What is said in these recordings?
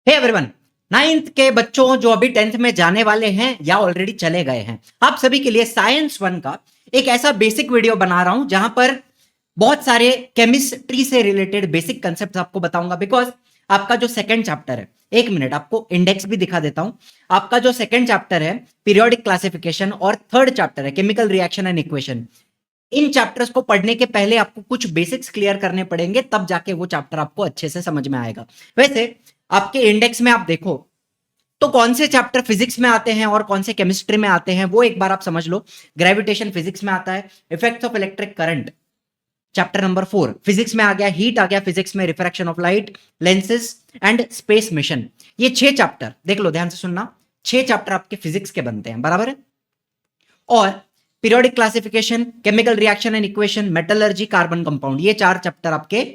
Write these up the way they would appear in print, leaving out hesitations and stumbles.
Hey everyone, ninth के बच्चों जो अभी टेंथ में जाने वाले हैं या ऑलरेडी चले गए हैं, आप सभी के लिए साइंस वन का एक ऐसा बेसिक वीडियो बना रहा हूं जहां पर बहुत सारे केमिस्ट्री से रिलेटेड बेसिक कंसेप्ट आपको बताऊंगा। बिकॉज आपका जो सेकंड चैप्टर है, एक मिनट आपको इंडेक्स भी दिखा देता हूं। आपका जो सेकंड चैप्टर है पीरियोडिक क्लासिफिकेशन और थर्ड चैप्टर है chemical reaction and equation, in chapters को पढ़ने के पहले आपको कुछ बेसिक्स क्लियर करने पड़ेंगे, तब जाके वो चैप्टर आपको अच्छे से समझ में आएगा। वैसे आपके इंडेक्स में आप देखो तो कौन से चैप्टर फिजिक्स में आते हैं और कौन से केमिस्ट्री में आते हैं वो एक बार आप समझ लो। ग्रेविटेशन फिजिक्स में आता है, effects of electric current chapter number 4 physics में आ गया, हीट आ गया फिजिक्स में, refraction of light, lenses and space mission. ये 6 चैप्टर देख लो, ध्यान से सुनना, 6 चैप्टर आपके फिजिक्स के बनते हैं, बराबर है। और periodic classification, chemical reaction and equation, metallurgy, carbon compound, ये 4 चैप्टर आपके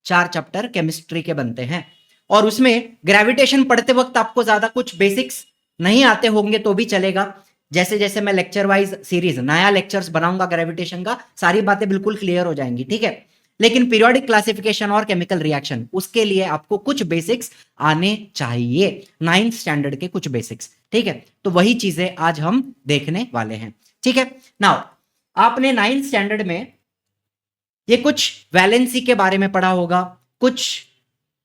4 चैप्टर केमिस्ट्री के बनते हैं। और उसमें ग्रेविटेशन पढ़ते वक्त आपको ज्यादा कुछ बेसिक्स नहीं आते होंगे तो भी चलेगा। जैसे जैसे मैं लेक्चर वाइज सीरीज नया लेक्चर्स बनाऊंगा ग्रेविटेशन का, सारी बातें बिल्कुल क्लियर हो जाएंगी, ठीक है। लेकिन पीरियोडिक क्लासिफिकेशन और केमिकल रिएक्शन, उसके लिए आपको कुछ बेसिक्स आने चाहिए, 9th स्टैंडर्ड के कुछ बेसिक्स, ठीक है। तो वही चीजें आज हम देखने वाले हैं, ठीक है। नाउ आपने 9th स्टैंडर्ड में ये कुछ वैलेंसी के बारे में पढ़ा होगा, कुछ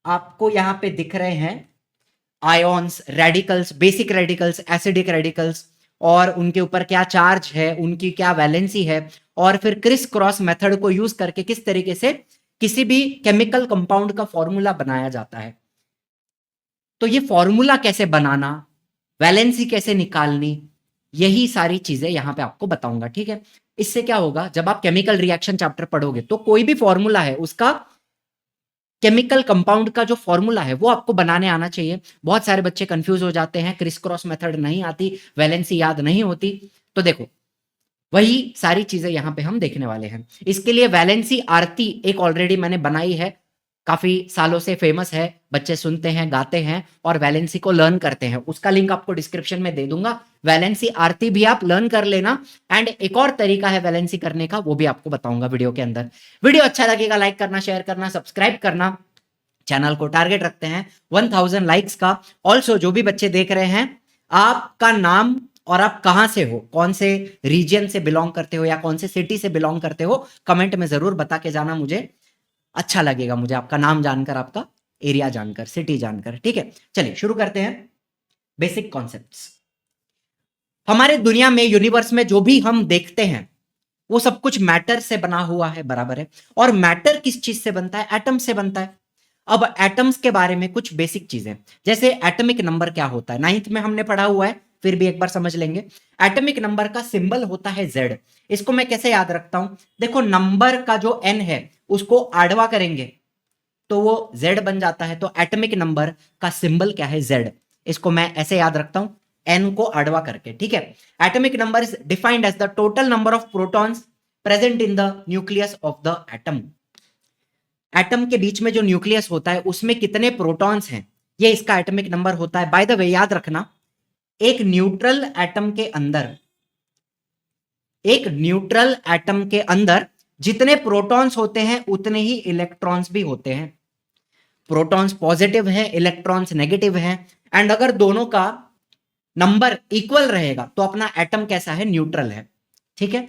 आपको यहां पे दिख रहे हैं ions, radicals, basic radicals, acidic radicals, और उनके ऊपर क्या चार्ज है, उनकी क्या वैलेंसी है, और फिर क्रिस क्रॉस मेथड को यूज करके किस तरीके से किसी भी केमिकल कंपाउंड का फॉर्मूला बनाया जाता है। तो ये फॉर्मूला कैसे बनाना, वैलेंसी कैसे निकालनी, यही सारी चीजें यहां पे आपको बताऊंगा, ठीक है। इससे क्या होगा, जब आप केमिकल रिएक्शन चैप्टर पढ़ोगे तो कोई भी फॉर्मूला है उसका, केमिकल कंपाउंड का जो फॉर्मूला है वो आपको बनाने आना चाहिए। बहुत सारे बच्चे कंफ्यूज हो जाते हैं, क्रिस क्रॉस मेथड नहीं आती, वैलेंसी याद नहीं होती। तो देखो वही सारी चीजें यहां पे हम देखने वाले हैं। इसके लिए वैलेंसी आरती एक ऑलरेडी मैंने बनाई है, काफी सालों से फेमस है, बच्चे सुनते हैं, गाते हैं और वैलेंसी को लर्न करते हैं। उसका लिंक आपको डिस्क्रिप्शन में दे दूंगा, वैलेंसी आरती भी आप लर्न कर लेना। एंड एक और तरीका है वैलेंसी करने का, वो भी आपको बताऊंगा वीडियो के अंदर। वीडियो अच्छा लगेगा लाइक करना, शेयर करना, सब्सक्राइब करना। चैनल को टारगेट रखते हैं 1000 लाइक्स का। ऑल्सो जो भी बच्चे देख रहे हैं, आपका नाम और आप कहां से हो, कौन से रीजन से बिलोंग करते हो या कौन से सिटी से बिलोंग करते हो, कमेंट में जरूर बता के जाना, मुझे अच्छा लगेगा, मुझे आपका नाम जानकर, आपका एरिया जानकर, सिटी जानकर, ठीक है। चलिए शुरू करते हैं। बेसिक कॉन्सेप्ट्स, हमारे दुनिया में, यूनिवर्स में जो भी हम देखते हैं वो सब कुछ मैटर से बना हुआ है, बराबर है। और मैटर किस चीज से बनता है, एटम से बनता है। अब एटम्स के बारे में कुछ बेसिक चीजें, जैसे एटॉमिक नंबर क्या होता है, 9th में हमने पढ़ा हुआ है, फिर भी एक बार समझ लेंगे। एटॉमिक नंबर का सिंबल होता है Z। इसको मैं कैसे याद रखता हूं, देखो नंबर का जो n है उसको आडवा करेंगे तो वो Z बन जाता है। तो एटॉमिक नंबर का सिंबल क्या है, Z। इसको मैं ऐसे याद रखता हूं, n को आडवा करके, ठीक है। Atomic number is defined as the total number of protons present in the nucleus of the atom. Atom के बीच में जो न्यूक्लियस होता है उसमें कितने प्रोटॉन्स हैं, ये इसका एटॉमिक नंबर होता है। बाय द वे याद रखना, एक न्यूट्रल एटम के अंदर, एक न्यूट्रल एटम के अंदर जितने प्रोटॉन्स होते हैं उतने ही इलेक्ट्रॉन्स भी होते हैं। प्रोटॉन्स पॉजिटिव है, इलेक्ट्रॉन्स नेगेटिव है। एंड अगर दोनों का नंबर इक्वल रहेगा तो अपना एटम कैसा है, न्यूट्रल है, ठीक है।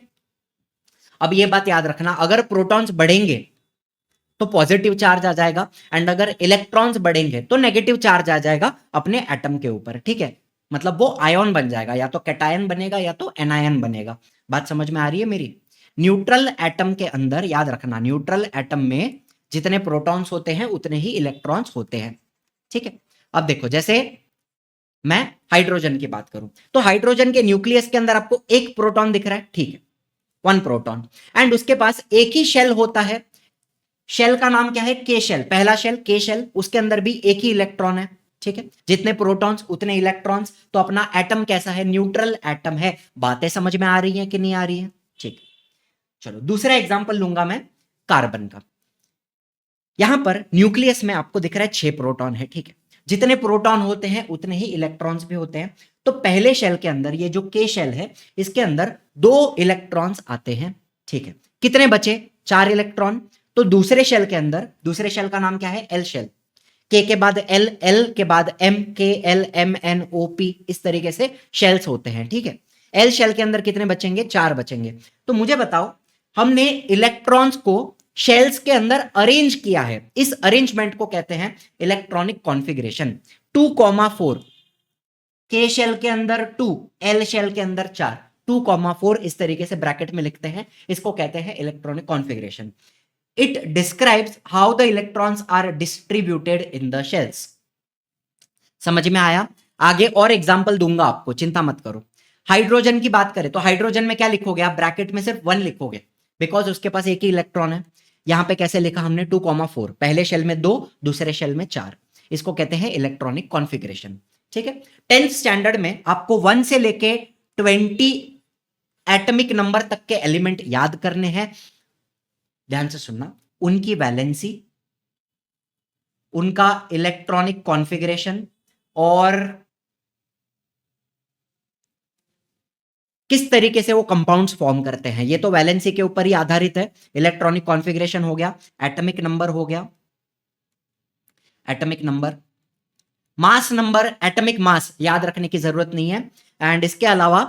अब ये बात याद रखना, अगर प्रोटॉन्स बढ़ेंगे तो पॉजिटिव चार्ज आ जाएगा, एंड अगर इलेक्ट्रॉन्स बढ़ेंगे तो नेगेटिव चार्ज आ जाएगा अपने एटम के ऊपर, ठीक है। मतलब वो आयन बन जाएगा, या तो कैटायन बनेगा या तो एनायन बनेगा। बात समझ में आ रही है मेरी। न्यूट्रल एटम के अंदर याद रखना, न्यूट्रल एटम में जितने प्रोटॉन्स होते हैं उतने ही इलेक्ट्रॉन्स होते हैं, ठीक है। अब देखो, जैसे मैं हाइड्रोजन की बात करूं तो हाइड्रोजन के न्यूक्लियस के अंदर आपको एक प्रोटॉन दिख रहा है, ठीक है, 1 प्रोटॉन। एंड उसके पास एक ही शेल होता है, शेल का नाम क्या है, के शेल, पहला शेल के शेल, उसके अंदर भी एक ही इलेक्ट्रॉन है, ठीक है। जितने प्रोटॉन्स उतने इलेक्ट्रॉन्स, तो अपना एटम कैसा है, न्यूट्रल एटम है। बातें समझ में आ रही हैं कि नहीं आ रही हैं, ठीक। चलो दूसरा एग्जांपल लूंगा मैं कार्बन का। यहां पर न्यूक्लियस में आपको दिख रहा है 6 प्रोटॉन है, ठीक है। जितने प्रोटॉन होते हैं उतने ही इलेक्ट्रॉन्स भी होते हैं। तो पहले शेल के अंदर, ये जो के शेल है, इसके अंदर 2 इलेक्ट्रॉन्स आते हैं, ठीक है। कितने बचे, 4 इलेक्ट्रॉन। तो दूसरे शेल के अंदर, दूसरे शेल का नाम क्या है, एल शेल, के बाद एल, एल के बाद M, K L M N O P, इस तरीके से शेल्स होते हैं, ठीक है। एल शेल के अंदर कितने बचेंगे? 4 बचेंगे। तो मुझे बताओ, हमने इलेक्ट्रॉन्स को शेल्स के अंदर अरेंज किया है, इस अरेंजमेंट को कहते हैं इलेक्ट्रॉनिक कॉन्फ़िगरेशन। 2,4 के शेल के अंदर 2, एल शेल के अंदर 4, 2,4 इस तरीके से ब्रैकेट में लिखते हैं, इसको कहते हैं electronic configuration. It describes how the electrons are distributed in the shells. समझ में आया? आगे और एग्जांपल दूंगा आपको, चिंता मत करो। हाइड्रोजन की बात करें तो हाइड्रोजन में क्या लिखोगे आप? ब्रैकेट में सिर्फ 1 लिखोगे, बिकॉज उसके पास एक ही इलेक्ट्रॉन है। यहां पे कैसे लिखा हमने? 2,4, पहले शेल में 2, दूसरे शेल में 4, इसको कहते हैं इलेक्ट्रॉनिक कॉन्फ़िगरेशन, ठीक है। 10th स्टैंडर्ड में आपको 1 से लेके 20 एटॉमिक नंबर तक के एलिमेंट याद करने हैं। ध्यान से सुनना, उनकी वैलेंसी, उनका इलेक्ट्रॉनिक कॉन्फ़िगरेशन और किस तरीके से वो कंपाउंड्स फॉर्म करते हैं, ये तो वैलेंसी के ऊपर ही आधारित है। इलेक्ट्रॉनिक कॉन्फ़िगरेशन हो गया, एटॉमिक नंबर हो गया, atomic number, mass number, atomic mass याद रखने की जरूरत नहीं है। एंड इसके अलावा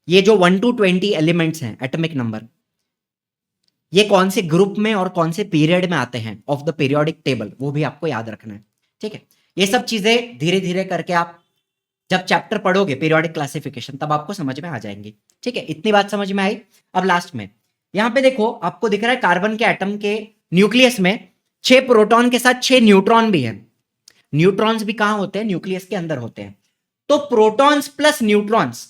ये जो 1 to 20 एलिमेंट्स हैं, एटॉमिक नंबर, ये कौन से ग्रुप में और कौन से पीरियड में आते हैं ऑफ द पीरियोडिक टेबल, वो भी आपको याद रखना है, ठीक है। ये सब चीजें धीरे धीरे करके आप जब चैप्टर पढ़ोगे पीरियोडिक क्लासिफिकेशन, तब आपको समझ में आ जाएंगी, ठीक है। इतनी बात समझ में आई। अब लास्ट में यहां पे देखो, आपको दिख रहा है कार्बन के एटम के न्यूक्लियस में 6 प्रोटॉन के साथ 6 न्यूट्रॉन भी है। न्यूट्रॉन्स भी कहां होते हैं? न्यूक्लियस के अंदर होते हैं। तो प्रोटॉन्स प्लस न्यूट्रॉन्स,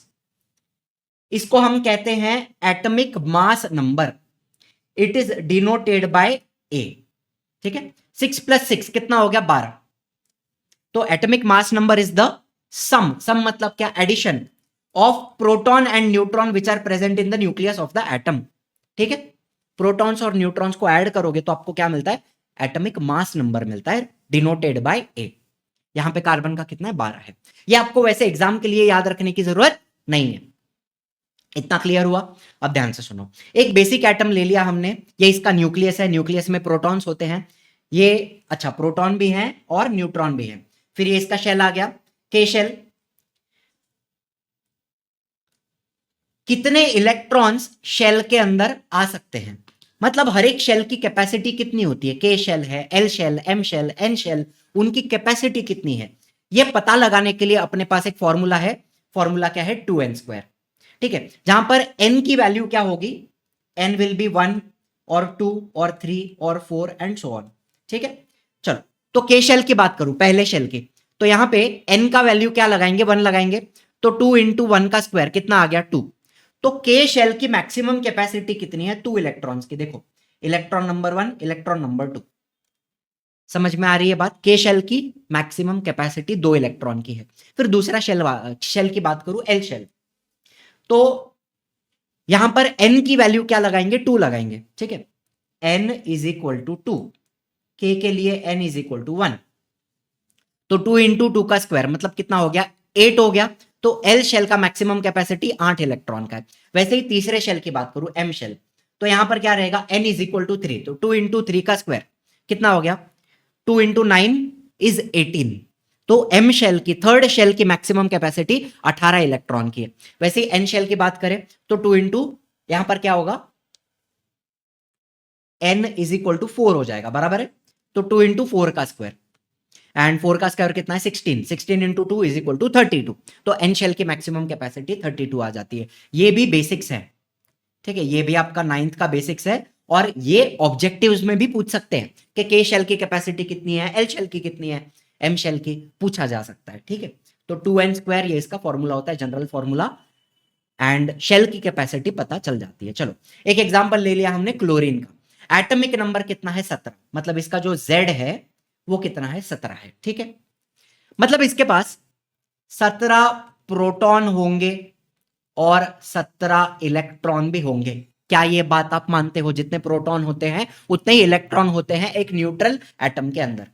इसको हम कहते हैं atomic mass number. It is denoted by A, ठीक है। 6 + 6 कितना हो गया? 12। तो atomic mass number is the sum, sum मतलब क्या? Addition of proton and neutron which are present in the nucleus of the atom, ठीक है। प्रोटॉन्स और न्यूट्रॉन्स को ऐड करोगे तो आपको क्या मिलता है? एटॉमिक मास नंबर मिलता है, डिनोटेड बाय ए। यहां पे कार्बन का कितना है? 12 है। ये आपको वैसे एग्जाम के लिए याद रखने की जरूरत नहीं है। इतना क्लियर हुआ? अब ध्यान से सुनो, एक बेसिक एटम ले लिया हमने, ये इसका न्यूक्लियस है, न्यूक्लियस में प्रोटॉन्स होते हैं, ये अच्छा प्रोटॉन भी हैं और न्यूट्रॉन भी हैं। फिर ये इसका शेल आ गया, के शेल। कितने इलेक्ट्रॉन्स शेल के अंदर आ सकते हैं? मतलब हर एक शेल की कैपेसिटी कितनी होती है? के शेल है, L shell, M shell, N shell, उनकी कैपेसिटी कितनी है? ये पता लगाने के लिए अपने पास एक फॉर्मूला है। फॉर्मूला क्या है? 2n², ठीक है। जहां पर n की वैल्यू क्या होगी? n विल बी 1 और 2 और 3 और 4 एंड सो ऑन, ठीक है। चलो, तो के शेल की बात करूं, पहले शेल की, तो यहां पे n का वैल्यू क्या लगाएंगे? 1 लगाएंगे, तो 2 × 1 का स्क्वायर कितना आ गया? 2। तो के शेल की मैक्सिमम कैपेसिटी कितनी है? 2 इलेक्ट्रॉन्स की। देखो, इलेक्ट्रॉन नंबर 1, इलेक्ट्रॉन नंबर 2, समझ में आ रही है बात? के शेल की मैक्सिमम कैपेसिटी 2 इलेक्ट्रॉन की है। फिर दूसरा शेल की बात करूं, एल शेल, तो यहां पर n की वैल्यू क्या लगाएंगे? 2 लगाएंगे, ठीक है। n = 2, k के लिए n = 1, तो 2 × 2 का स्क्वायर मतलब कितना हो गया? 8 हो गया। तो एल शेल का मैक्सिमम कैपेसिटी 8 इलेक्ट्रॉन का है। वैसे ही तीसरे शेल की बात करूं, एम शेल, तो यहां पर क्या रहेगा? n = 3, तो 2 × 3 का स्क्वायर कितना हो गया? 2 × 9 = 18। तो एम शेल की, थर्ड शेल की मैक्सिमम कैपेसिटी 18 इलेक्ट्रॉन की है। वैसे ही एन शेल की बात करें तो 2 × यहां पर क्या होगा? n = 4 हो जाएगा, बराबर है। तो 2 × 4 का स्क्वायर, एंड 4 का स्क्वायर कितना है? 16, 16 × 2 = 32। तो एन शेल की मैक्सिमम कैपेसिटी 32 आ जाती है। ये भी बेसिक्स है, ठीक है। ये भी आपका 9th का बेसिक्स है, और ये ऑब्जेक्टिव्स में भी पूछ सकते हैं कि के शेल की कैपेसिटी कितनी है, एल शेल की कितनी है, एम शेल की, पूछा जा सकता है, ठीक है। तो 2n² ये इसका फॉर्मूला होता है, जनरल फॉर्मूला, एंड शेल की कैपेसिटी पता चल जाती है। चलो, एक एग्जांपल ले लिया हमने क्लोरीन का। एटॉमिक नंबर कितना है? 17, मतलब इसका जो Z है वो कितना है? 17 है, ठीक है। मतलब इसके पास 17 प्रोटॉन होंगे और 17 इलेक्ट्रॉन भी होंगे। क्या ये बात आप मानते हो? जितने प्रोटॉन होते हैं उतने ही इलेक्ट्रॉन होते हैं एक न्यूट्रल एटम के अंदर।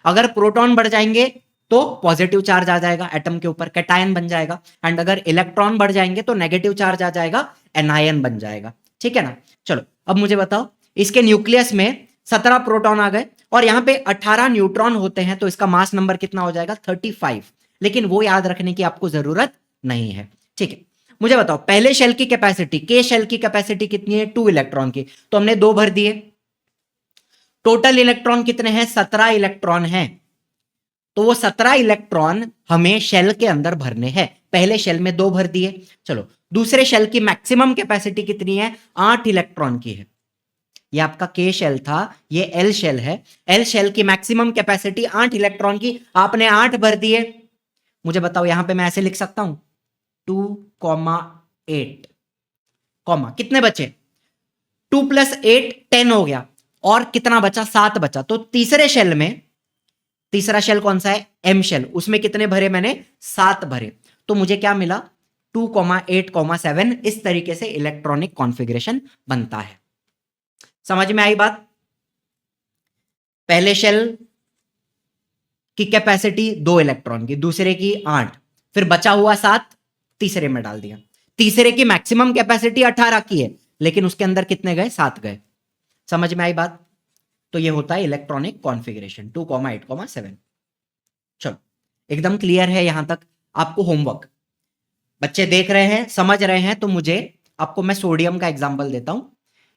अगर प्रोटॉन बढ़ जाएंगे तो पॉजिटिव चार्ज आ जाएगा एटम के ऊपर, कैटायन बन जाएगा, एंड अगर इलेक्ट्रॉन बढ़ जाएंगे तो नेगेटिव चार्ज आ जाएगा, एनायन बन जाएगा, ठीक है ना। चलो, अब मुझे बताओ, इसके न्यूक्लियस में 17 प्रोटॉन आ गए और यहां पे 18 न्यूट्रॉन होते हैं, तो इसका मास नंबर कितना हो जाएगा 35, लेकिन वो याद रखने की आपको जरूरत नहीं है। ठीक है, मुझे बताओ पहले शेल की कैपेसिटी, के शेल की कैपेसिटी कितनी है 2 इलेक्ट्रॉन की, तो हमने 2 भर दिए। टोटल इलेक्ट्रॉन कितने हैं 17 इलेक्ट्रॉन हैं, तो वो 17 इलेक्ट्रॉन हमें शेल के अंदर भरने हैं। पहले शेल में 2 भर दिए। चलो दूसरे शेल की मैक्सिमम कैपेसिटी कितनी है 8 इलेक्ट्रॉन की है। ये आपका के शेल था, ये एल शेल है। एल शेल की मैक्सिमम कैपेसिटी 8 इलेक्ट्रॉन की, आपने 8 भर दिए। मुझे बताओ यहां पे मैं ऐसे लिख सकता हूं 2,8 कॉमा कितने बचे 2 + 8 10 हो गया, और कितना बचा 7 बचा। तो तीसरे शेल में, तीसरा शेल कौन सा है एम शेल, उसमें कितने भरे मैंने 7 भरे, तो मुझे क्या मिला 2,8,7। इस तरीके से इलेक्ट्रॉनिक कॉन्फ़िगरेशन बनता है। समझ में आई बात? पहले शेल की कैपेसिटी 2 इलेक्ट्रॉन की, दूसरे की 8, फिर बचा हुआ 7 तीसरे में डाल दिया। तीसरे की मैक्सिमम कैपेसिटी 18 की है, लेकिन उसके अंदर कितने गए 7 गए। समझ में आई बात? तो ये होता है इलेक्ट्रॉनिक कॉन्फ़िगरेशन 2,8,7। चलो एकदम क्लियर है यहां तक? आपको होमवर्क बच्चे देख रहे हैं, समझ रहे हैं, तो मुझे आपको मैं सोडियम का एग्जांपल देता हूं।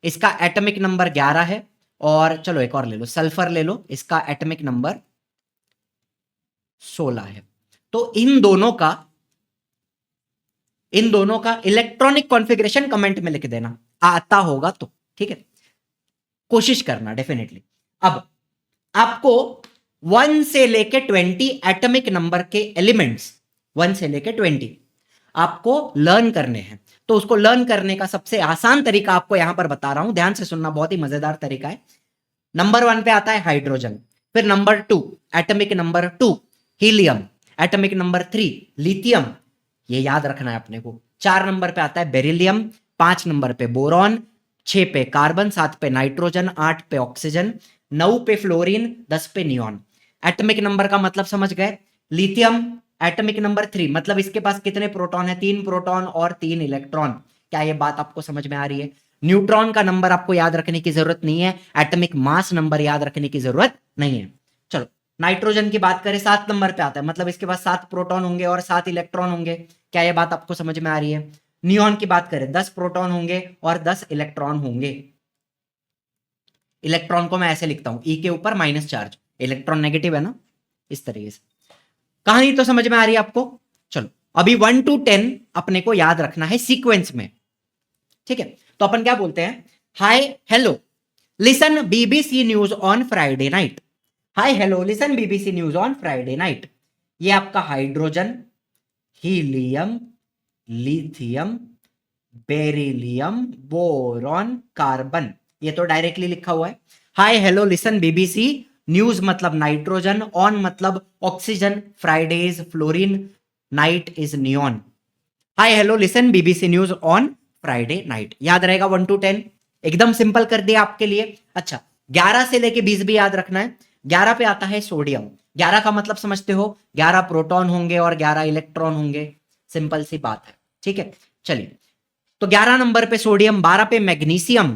इसका एटॉमिक नंबर 11 है, और चलो एक और ले लो, सल्फर ले लो, इसका एटॉमिक नंबर 16 है। तो इन दोनों का इलेक्ट्रॉनिक कॉन्फ़िगरेशन कमेंट में लिख देना, आता होगा तो। ठीक है, कोशिश करना डेफिनेटली। अब आपको 1 से लेके 20 एटॉमिक नंबर के एलिमेंट्स, 1 से लेके 20 आपको लर्न करने हैं। तो उसको लर्न करने का सबसे आसान तरीका आपको यहां पर बता रहा हूं, ध्यान से सुनना, बहुत ही मजेदार तरीका है। नंबर 1 पे आता है हाइड्रोजन, फिर number 2 atomic number 2 helium, atomic number 3 lithium, ये याद रखना है अपने को। 4 नंबर पे आता है बेरिलियम, 5 नंबर पे बोरॉन, 6 पे कार्बन, 7 पे नाइट्रोजन, 8 पे ऑक्सीजन, 9 पे फ्लोरीन, 10 पे नियॉन। एटॉमिक नंबर का मतलब समझ गए? लिथियम एटॉमिक नंबर 3, मतलब इसके पास कितने प्रोटॉन है 3 प्रोटॉन और 3 इलेक्ट्रॉन। क्या ये बात आपको समझ में आ रही है? न्यूट्रॉन का नंबर आपको याद रखने की जरूरत नहीं है, एटॉमिक मास नंबर याद रखने की जरूरत नहीं है। चलो नाइट्रोजन की बात करें, 7 नंबर पे आता है, मतलब इसके पास 7 प्रोटॉन होंगे और 7 इलेक्ट्रॉन होंगे। क्या यह बात आपको समझ में आ रही है? नियॉन की बात करें, 10 प्रोटॉन होंगे और 10 इलेक्ट्रॉन होंगे। इलेक्ट्रॉन को मैं ऐसे लिखता हूं, ई के ऊपर माइनस चार्ज, इलेक्ट्रॉन नेगेटिव है ना, इस तरीके से। कहानी तो समझ में आ रही है आपको? चलो अभी 1 to 10 अपने को याद रखना है सीक्वेंस में। ठीक है, तो अपन क्या बोलते हैं, हाय hello listen BBC news on Friday night. Hi hello listen BBC news on Friday night. ये आपका hydrogen, helium, lithium, beryllium, boron, carbon, ये तो डायरेक्टली लिखा हुआ है। हाय हेलो लिसन बीबीसी न्यूज मतलब नाइट्रोजन, ऑन मतलब oxygen, Friday is fluorine, night is neon. Hi hello listen BBC news on Friday night, याद रहेगा 1 to 10? एकदम सिंपल कर दिया आपके लिए। अच्छा 11 से लेके 20 भी याद रखना है। 11 पे आता है सोडियम, 11 का मतलब समझते हो, 11 प्रोटॉन होंगे और 11 इलेक्ट्रॉन होंगे, सिंपल सी बात है। ठीक है, चलिए तो 11 नंबर पे सोडियम, 12 पे मैग्नीशियम,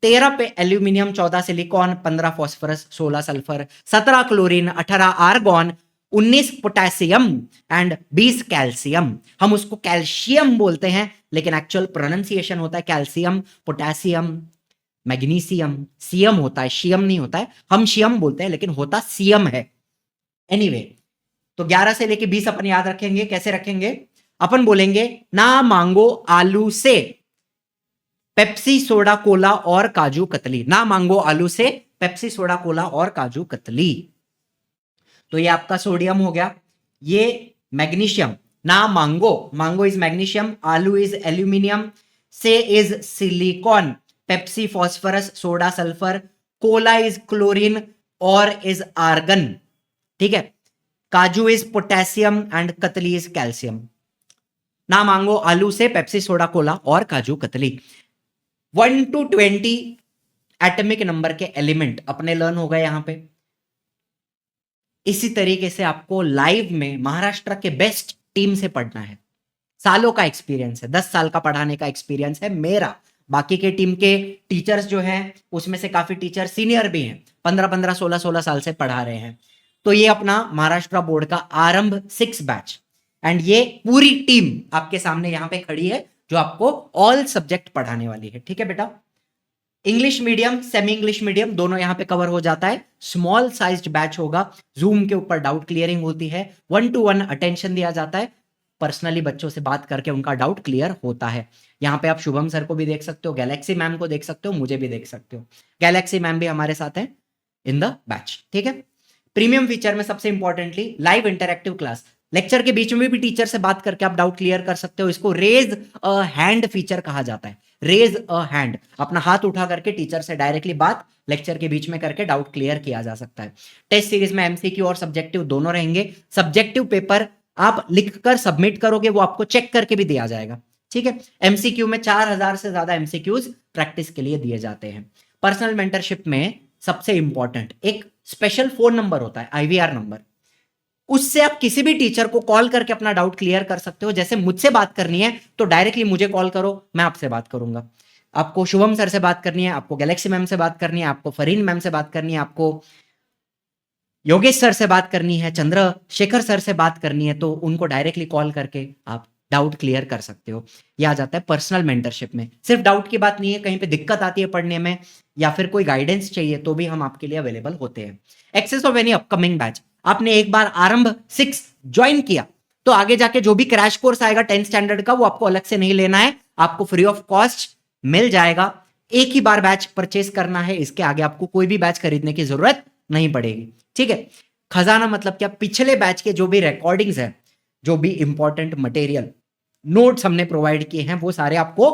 13 पे aluminium, 14 silicon, 15 phosphorus, 16 sulphur, 17 chlorine, 18 argon, 19 potassium and 20 calcium. हम उसको कैल्शियम बोलते हैं, लेकिन एक्चुअल प्रोनाउंसिएशन होता है कैल्शियम, पोटेशियम, मैग्नीशियम। सीएम होता है, शियम नहीं होता है। हम शियम बोलते हैं लेकिन होता सीएम है। एनीवे तो 11 से लेके 20 अपन याद रखेंगे। कैसे रखेंगे? अपन बोलेंगे ना मांगो आलू से पेप्सी सोडा कोला और काजू कतली। ना मांगो आलू से पेप्सी सोडा कोला और काजू कतली। तो ये आपका सोडियम हो गया। ये मैग्नीशियम, ना मांगो, मांगो इज मैग्नीशियम, आलू इज एल्यूमिनियम, से is silicon, Pepsi phosphorus, soda sulphur, Cola is chlorine और इज आर्गन। ठीक है, काजू is potassium and katli is calcium. ना मांगो आलू से पेप्सी सोडा कोला और kaju katli. 1 to 20 atomic number के एलिमेंट अपने लर्न हो गए यहां पे। इसी तरीके से आपको लाइव में महाराष्ट्र के बेस्ट टीम से पढ़ना है। सालों का एक्सपीरियंस है, 10 साल का पढ़ाने का एक्सपीरियंस है मेरा बाकी के टीम के टीचर्स जो हैं उसमें से काफी टीचर सीनियर भी हैं, 15-15, 16-16 साल से पढ़ा रहे हैं। तो ये अपना महाराष्ट्र बोर्ड का आरंभ 6 बैच, एंड ये पूरी टीम आपके सामने यहां पे खड़ी है जो आपको ऑल सब्जेक्ट पढ़ाने वाली है। ठीक है बेटा, English medium semi English medium दोनों यहां पे कवर हो जाता है। स्मॉल साइज्ड बैच होगा, जूम के ऊपर डाउट क्लियरिंग होती है, 1-to-1 अटेंशन दिया जाता है, पर्सनली बच्चों से बात करके उनका डाउट क्लियर होता है। यहाँ पे आप शुभम सर को भी देख सकते हो, गैलेक्सी मैम को देख सकते हो, मुझे भी देख सकते हो। गैलेक्सी मैम भी हमारे साथ हैं इन द बैच। ठीक है, प्रीमियम फीचर में सबसे importantly live interactive class, lecture के बीच में भी टीचर से बात करके आप डाउट क्लियर कर सकते हो। इसको रेज अ हैंड फीचर कहा जाता है। रेज अ हैंड, अपना हाथ उठा करके टीचर से डायरेक्टली बात लेक्चर के बीच में करके डाउट क्लियर किया जा सकता है। टेस्ट सीरीज में एमसीक्यू और सब्जेक्टिव दोनों रहेंगे। सब्जेक्टिव पेपर आप लिखकर सबमिट करोगे, वो आपको चेक करके भी दिया जाएगा। ठीक है, एमसीक्यू में 4000 से ज्यादा एमसीक्यूज प्रैक्टिस के लिए दिए जाते हैं। पर्सनल मेंटरशिप में सबसे इंपॉर्टेंट एक स्पेशल फोन नंबर होता है, आईवीआर नंबर, उससे आप किसी भी टीचर को कॉल करके अपना डाउट क्लियर कर सकते हो। जैसे मुझसे बात करनी है तो डायरेक्टली मुझे कॉल करो, मैं आपसे बात करूंगा। आपको शुभम सर से बात करनी है, आपको गैलेक्सी मैम से बात करनी है, आपको फरीन मैम से बात करनी है, आपको योगेश सर से बात करनी है, चंद्रशेखर सर से बात करनी है, तो उनको डायरेक्टली कॉल करके आप डाउट क्लियर कर सकते हो। यह आ जाता है पर्सनल मेंटरशिप में। सिर्फ डाउट की बात नहीं है, कहीं पे दिक्कत आती है पढ़ने में या फिर कोई गाइडेंस चाहिए तो भी हम आपके लिए अवेलेबल होते हैं। Access of any upcoming batch, आपने एक बार आरंभ 6 ज्वाइन किया तो आगे जाके जो भी क्रैश कोर्स आएगा 10th स्टैंडर्ड का, वो आपको अलग से नहीं लेना है, आपको फ्री ऑफ कॉस्ट मिल जाएगा। एक ही बार बैच परचेस करना है, इसके आगे आपको कोई भी बैच खरीदने की जरूरत नहीं पड़ेगी। ठीक है, खजाना मतलब क्या, पिछले बैच के जो भी रिकॉर्डिंग्स है, जो भी इंपॉर्टेंट मटेरियल नोट्स हमने प्रोवाइड किए हैं, वो सारे आपको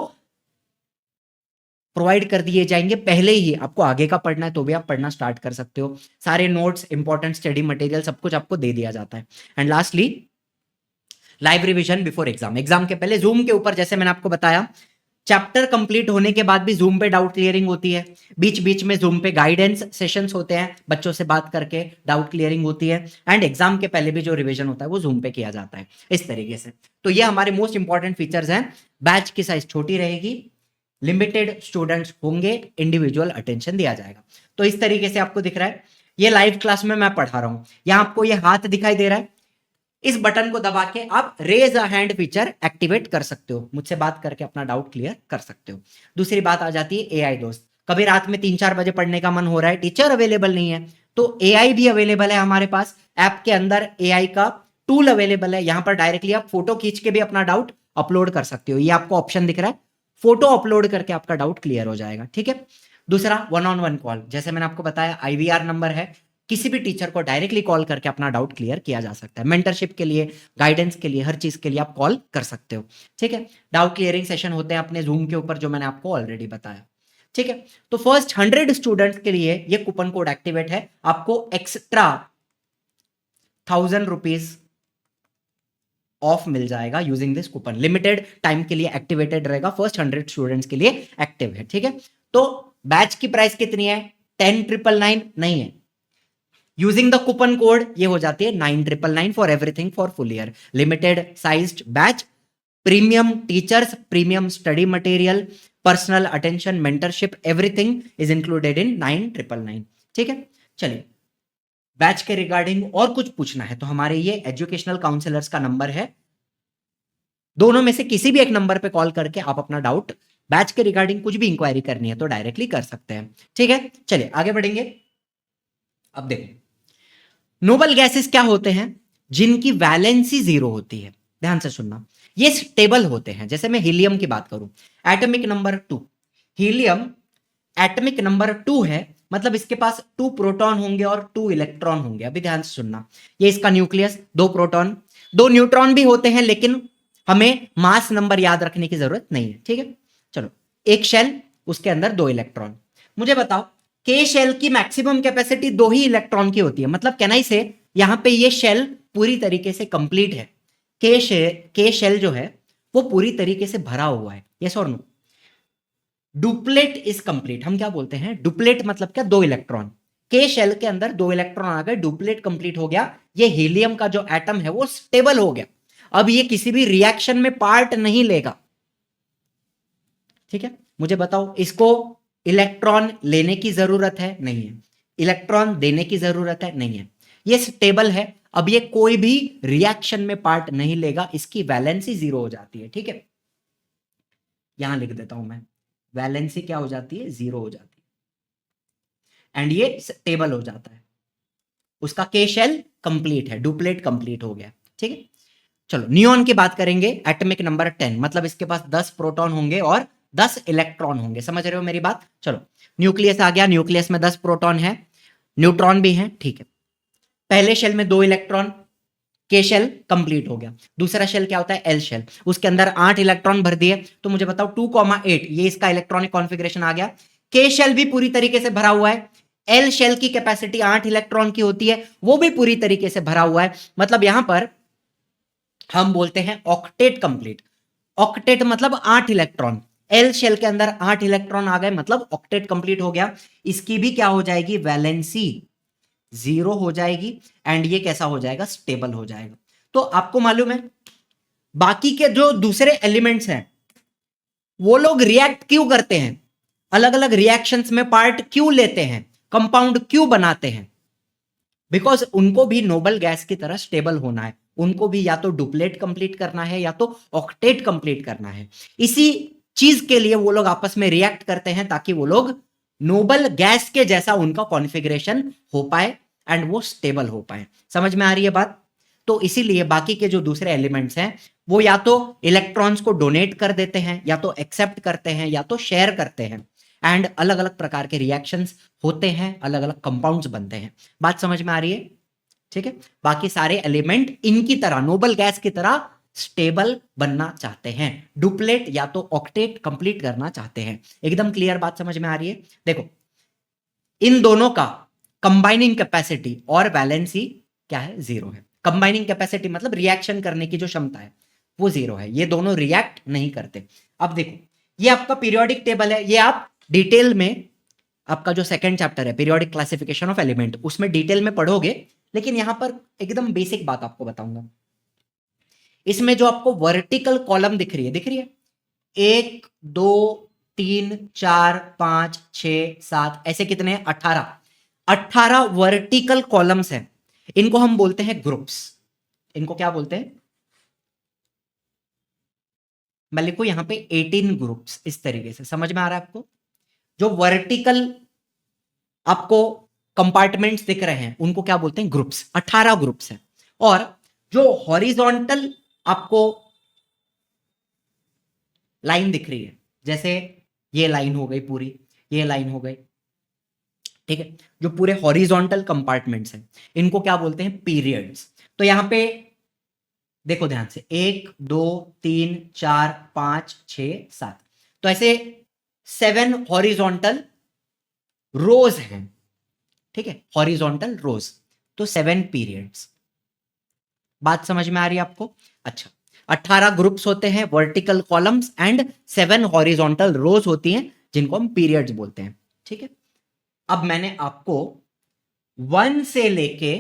प्रोवाइड कर दिए जाएंगे पहले ही। आपको आगे का पढ़ना है तो भी आप पढ़ना स्टार्ट कर सकते हो। सारे नोट्स, इंपॉर्टेंट स्टडी मटेरियल सब कुछ आपको दे दिया जाता है। And lastly live revision before exam, exam के पहले जूम के ऊपर, जैसे मैंने आपको बताया, चैप्टर कंप्लीट होने के बाद भी जूम पे डाउट क्लियरिंग होती है। बीच बीच में जूम पे गाइडेंस सेशंस होते हैं, बच्चों से बात करके डाउट क्लियरिंग होती है। एंड एग्जाम के पहले भी जो रिवीजन होता है वो जूम पे किया जाता है इस तरीके से। तो ये हमारे मोस्ट इंपॉर्टेंट फीचर्स हैं। बैच की साइज छोटी रहेगी, लिमिटेड स्टूडेंट्स होंगे, इंडिविजुअल अटेंशन दिया जाएगा। तो इस तरीके से आपको दिख रहा है, ये लाइव क्लास में मैं पढ़ा रहा हूं। यहां आपको ये हाथ दिखाई दे रहा है, इस बटन को दबा के आप raise a hand feature activate कर सकते हो, मुझसे बात करके अपना डाउट क्लियर कर सकते हो। दूसरी बात आ जाती है एआई दोस्त। कभी रात में 3-4 बजे पढ़ने का मन हो रहा है, टीचर अवेलेबल नहीं है, तो एआई भी अवेलेबल है हमारे पास। ऐप के अंदर एआई का टूल अवेलेबल है, यहां पर डायरेक्टली आप फोटो खींच के भी अपना डाउट अपलोड कर सकते हो। ये आपको ऑप्शन दिख रहा है, फोटो अपलोड करके आपका डाउट क्लियर हो जाएगा। ठीक है, दूसरा वन-ऑन-वन कॉल, जैसे मैंने आपको बताया आईवीआर नंबर है, किसी भी टीचर को डायरेक्टली कॉल करके अपना डाउट क्लियर किया जा सकता है। मेंटरशिप के लिए, गाइडेंस के लिए, हर चीज के लिए आप कॉल कर सकते हो। ठीक है, डाउट क्लियरिंग सेशन होते हैं अपने जूम के ऊपर, जो मैंने आपको ऑलरेडी बताया। ठीक है, तो फर्स्ट 100 स्टूडेंट्स के लिए ये कूपन कोड एक्टिवेट है, आपको एक्स्ट्रा 1000 रुपीज ऑफ मिल जाएगा using this coupon. Limited time के लिए एक्टिवेटेड रहेगा, फर्स्ट 100 स्टूडेंट्स के लिए एक्टिव है। ठीक है, तो बैच की प्राइस कितनी है? 10,999 नहीं है, यूजिंग द कूपन कोड ये हो जाती है 9,999 for everything for full year. Limited sized batch, premium teachers, premium study material, personal attention, mentorship, everything is included in 9,999। ठीक है, चलिए बैच के रिगार्डिंग और कुछ पूछना है तो हमारे ये एजुकेशनल काउंसलर्स का नंबर है, दोनों में से किसी भी एक नंबर पे कॉल करके आप अपना डाउट बैच के रिगार्डिंग कुछ भी इंक्वायरी करनी है तो डायरेक्टली कर सकते हैं। ठीक है, चलिए आगे बढ़ेंगे। अब देखो, नोबल गैसेस क्या होते हैं? जिनकी वैलेंसी 0 होती है। ध्यान से सुनना, ये स्टेबल होते हैं। जैसे मैं हीलियम की बात करूं, atomic number 2, helium atomic number 2 है, मतलब इसके पास 2 प्रोटॉन होंगे और 2 इलेक्ट्रॉन होंगे। अभी ध्यान से सुनना, ये इसका न्यूक्लियस, 2 प्रोटॉन, 2 न्यूट्रॉन भी होते हैं, लेकिन हमें मास नंबर याद रखने की जरूरत नहीं है। ठीक है, चलो, एक शेल, उसके अंदर 2 इलेक्ट्रॉन। मुझे बताओ, के शेल की मैक्सिमम कैपेसिटी 2 ही इलेक्ट्रॉन की होती है, मतलब कहना ही से यहां पे ये शेल पूरी तरीके से कंप्लीट है। के शेल जो है वो पूरी तरीके से भरा हुआ है, यस और नो? डुप्लेट इज कंप्लीट, हम क्या बोलते हैं? डुप्लेट मतलब क्या? 2 इलेक्ट्रॉन। के शेल के अंदर 2 इलेक्ट्रॉन आ गए, डुप्लेट कंप्लीट हो गया। ये हीलियम का जो एटम है वो स्टेबल हो गया, अब ये किसी भी रिएक्शन में पार्ट नहीं लेगा। ठीक है, मुझे बताओ, इसको इलेक्ट्रॉन लेने की जरूरत है? नहीं है। इलेक्ट्रॉन देने की जरूरत है? नहीं है। ये स्टेबल है। अब ये कोई भी रिएक्शन में पार्ट नहीं लेगा, इसकी वैलेंसी 0 हो जाती है। ठीक है, यहां लिख देता हूं मैं, वैलेंसी क्या हो जाती है? 0 हो जाती है, एंड ये स्टेबल हो जाता है। उसका के शेल कंप्लीट है, डुप्लेट कंप्लीट हो गया। ठीक है, चलो नियॉन की बात करेंगे। एटॉमिक नंबर 10, मतलब इसके पास 10 प्रोटॉन होंगे और 10 इलेक्ट्रॉन होंगे। समझ रहे हो मेरी बात? चलो, न्यूक्लियस आ गया, न्यूक्लियस में 10 प्रोटॉन है, न्यूट्रॉन भी है। ठीक है, पहले शेल में 2 इलेक्ट्रॉन, के शेल कंप्लीट हो गया। दूसरा शेल क्या होता है? एल शेल, उसके अंदर 8 इलेक्ट्रॉन भर दिए। तो मुझे बताओ 2,8, ये इसका इलेक्ट्रॉनिक कॉन्फ़िगरेशन आ गया। के शेल भी पूरी तरीके से भरा हुआ है। एल शेल की कैपेसिटी 8 इलेक्ट्रॉन की होती है, वो भी पूरी तरीके से भरा हुआ है। मतलब यहां पर हम बोलते हैं ऑक्टेट कंप्लीट। ऑक्टेट मतलब 8 इलेक्ट्रॉन, एल शेल के अंदर 8 इलेक्ट्रॉन आ गए, मतलब ऑक्टेट कंप्लीट हो गया। इसकी भी क्या हो जाएगी? वैलेंसी 0 हो जाएगी, एंड ये कैसा हो जाएगा? स्टेबल हो जाएगा। तो आपको मालूम है बाकी के जो दूसरे एलिमेंट्स हैं वो लोग रिएक्ट क्यों करते हैं, अलग अलग रिएक्शंस में पार्ट क्यों लेते हैं, कंपाउंड क्यों बनाते हैं? बिकॉज उनको भी नोबल गैस की तरह स्टेबल होना है। उनको भी या तो डुप्लेट कंप्लीट करना है या तो ऑक्टेट कंप्लीट करना है। इसी चीज के लिए वो लोग आपस में रिएक्ट करते हैं, ताकि वो लोग नोबल गैस के जैसा उनका कॉन्फ़िगरेशन हो पाए एंड वो स्टेबल हो पाए। समझ में आ रही है बात? तो इसीलिए बाकी के जो दूसरे एलिमेंट्स हैं वो या तो इलेक्ट्रॉन्स को डोनेट कर देते हैं, या तो एक्सेप्ट करते हैं, या तो शेयर करते हैं, एंड अलग अलग प्रकार के रिएक्शंस होते हैं, अलग अलग कंपाउंड्स बनते हैं। बात समझ में आ रही है? ठीक है, बाकी सारे एलिमेंट इनकी तरह, नोबल गैस की तरह स्टेबल बनना चाहते हैं, डुप्लेट या तो ऑक्टेट कंप्लीट करना चाहते हैं। एकदम क्लियर बात समझ में आ रही है? देखो, इन दोनों का कंबाइनिंग कैपेसिटी और वैलेंसी क्या है? 0 है। कंबाइनिंग कैपेसिटी मतलब रिएक्शन करने की जो क्षमता है वो 0 है, ये दोनों रिएक्ट नहीं करते। अब देखो, ये आपका पीरियोडिक टेबल है, ये आप डिटेल में, आपका जो सेकंड चैप्टर है पीरियोडिक क्लासिफिकेशन ऑफ एलिमेंट, उसमें डिटेल में पढ़ोगे। लेकिन यहां पर एकदम बेसिक बात आपको बताऊंगा। इसमें जो आपको वर्टिकल कॉलम दिख रही है, दिख रही है? 1 2 3 4 5 6 7, ऐसे कितने हैं? 18। 18 वर्टिकल कॉलम्स हैं। इनको हम बोलते हैं ग्रुप्स। इनको क्या बोलते हैं? मैं लिखूं यहां पे 18 ग्रुप्स, इस तरीके से। समझ में आ रहा है आपको? जो वर्टिकल आपको कंपार्टमेंट्स दिख रहे हैं उनको क्या बोलते हैं? ग्रुप्स। 18 ग्रुप्स हैं। और जो हॉरिजॉन्टल आपको लाइन दिख रही है, जैसे ये लाइन हो गई पूरी, ये लाइन हो गई, ठीक है, जो पूरे हॉरिजॉन्टल कंपार्टमेंट्स हैं इनको क्या बोलते हैं? पीरियड्स। तो यहां पे देखो ध्यान से, 1 2 3 4 5 6 7, तो ऐसे 7 हॉरिजॉन्टल रोज हैं। ठीक है, हॉरिजॉन्टल रोज, तो 7 पीरियड्स। बात समझ में आ रही है आपको? अच्छा, 18 ग्रुप्स होते हैं, वर्टिकल कॉलम्स, एंड 7 हॉरिजॉन्टल रोज होती हैं जिनको हम पीरियड्स बोलते हैं। ठीक है, अब मैंने आपको 1 से लेके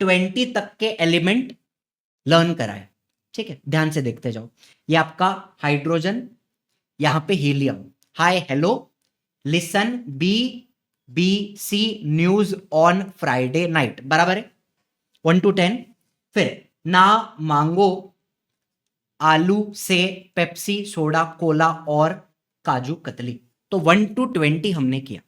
20 तक के एलिमेंट लर्न कराए। ठीक है, ध्यान से देखते जाओ। ये आपका हाइड्रोजन, यहां पे helium, hi hello listen B B C news on Friday night, बराबर है 1 to 10। फिर ना मांगो, आलू से, पेप्सी, सोडा, कोला और काजू कतली। तो 1 to 20 हमने किया।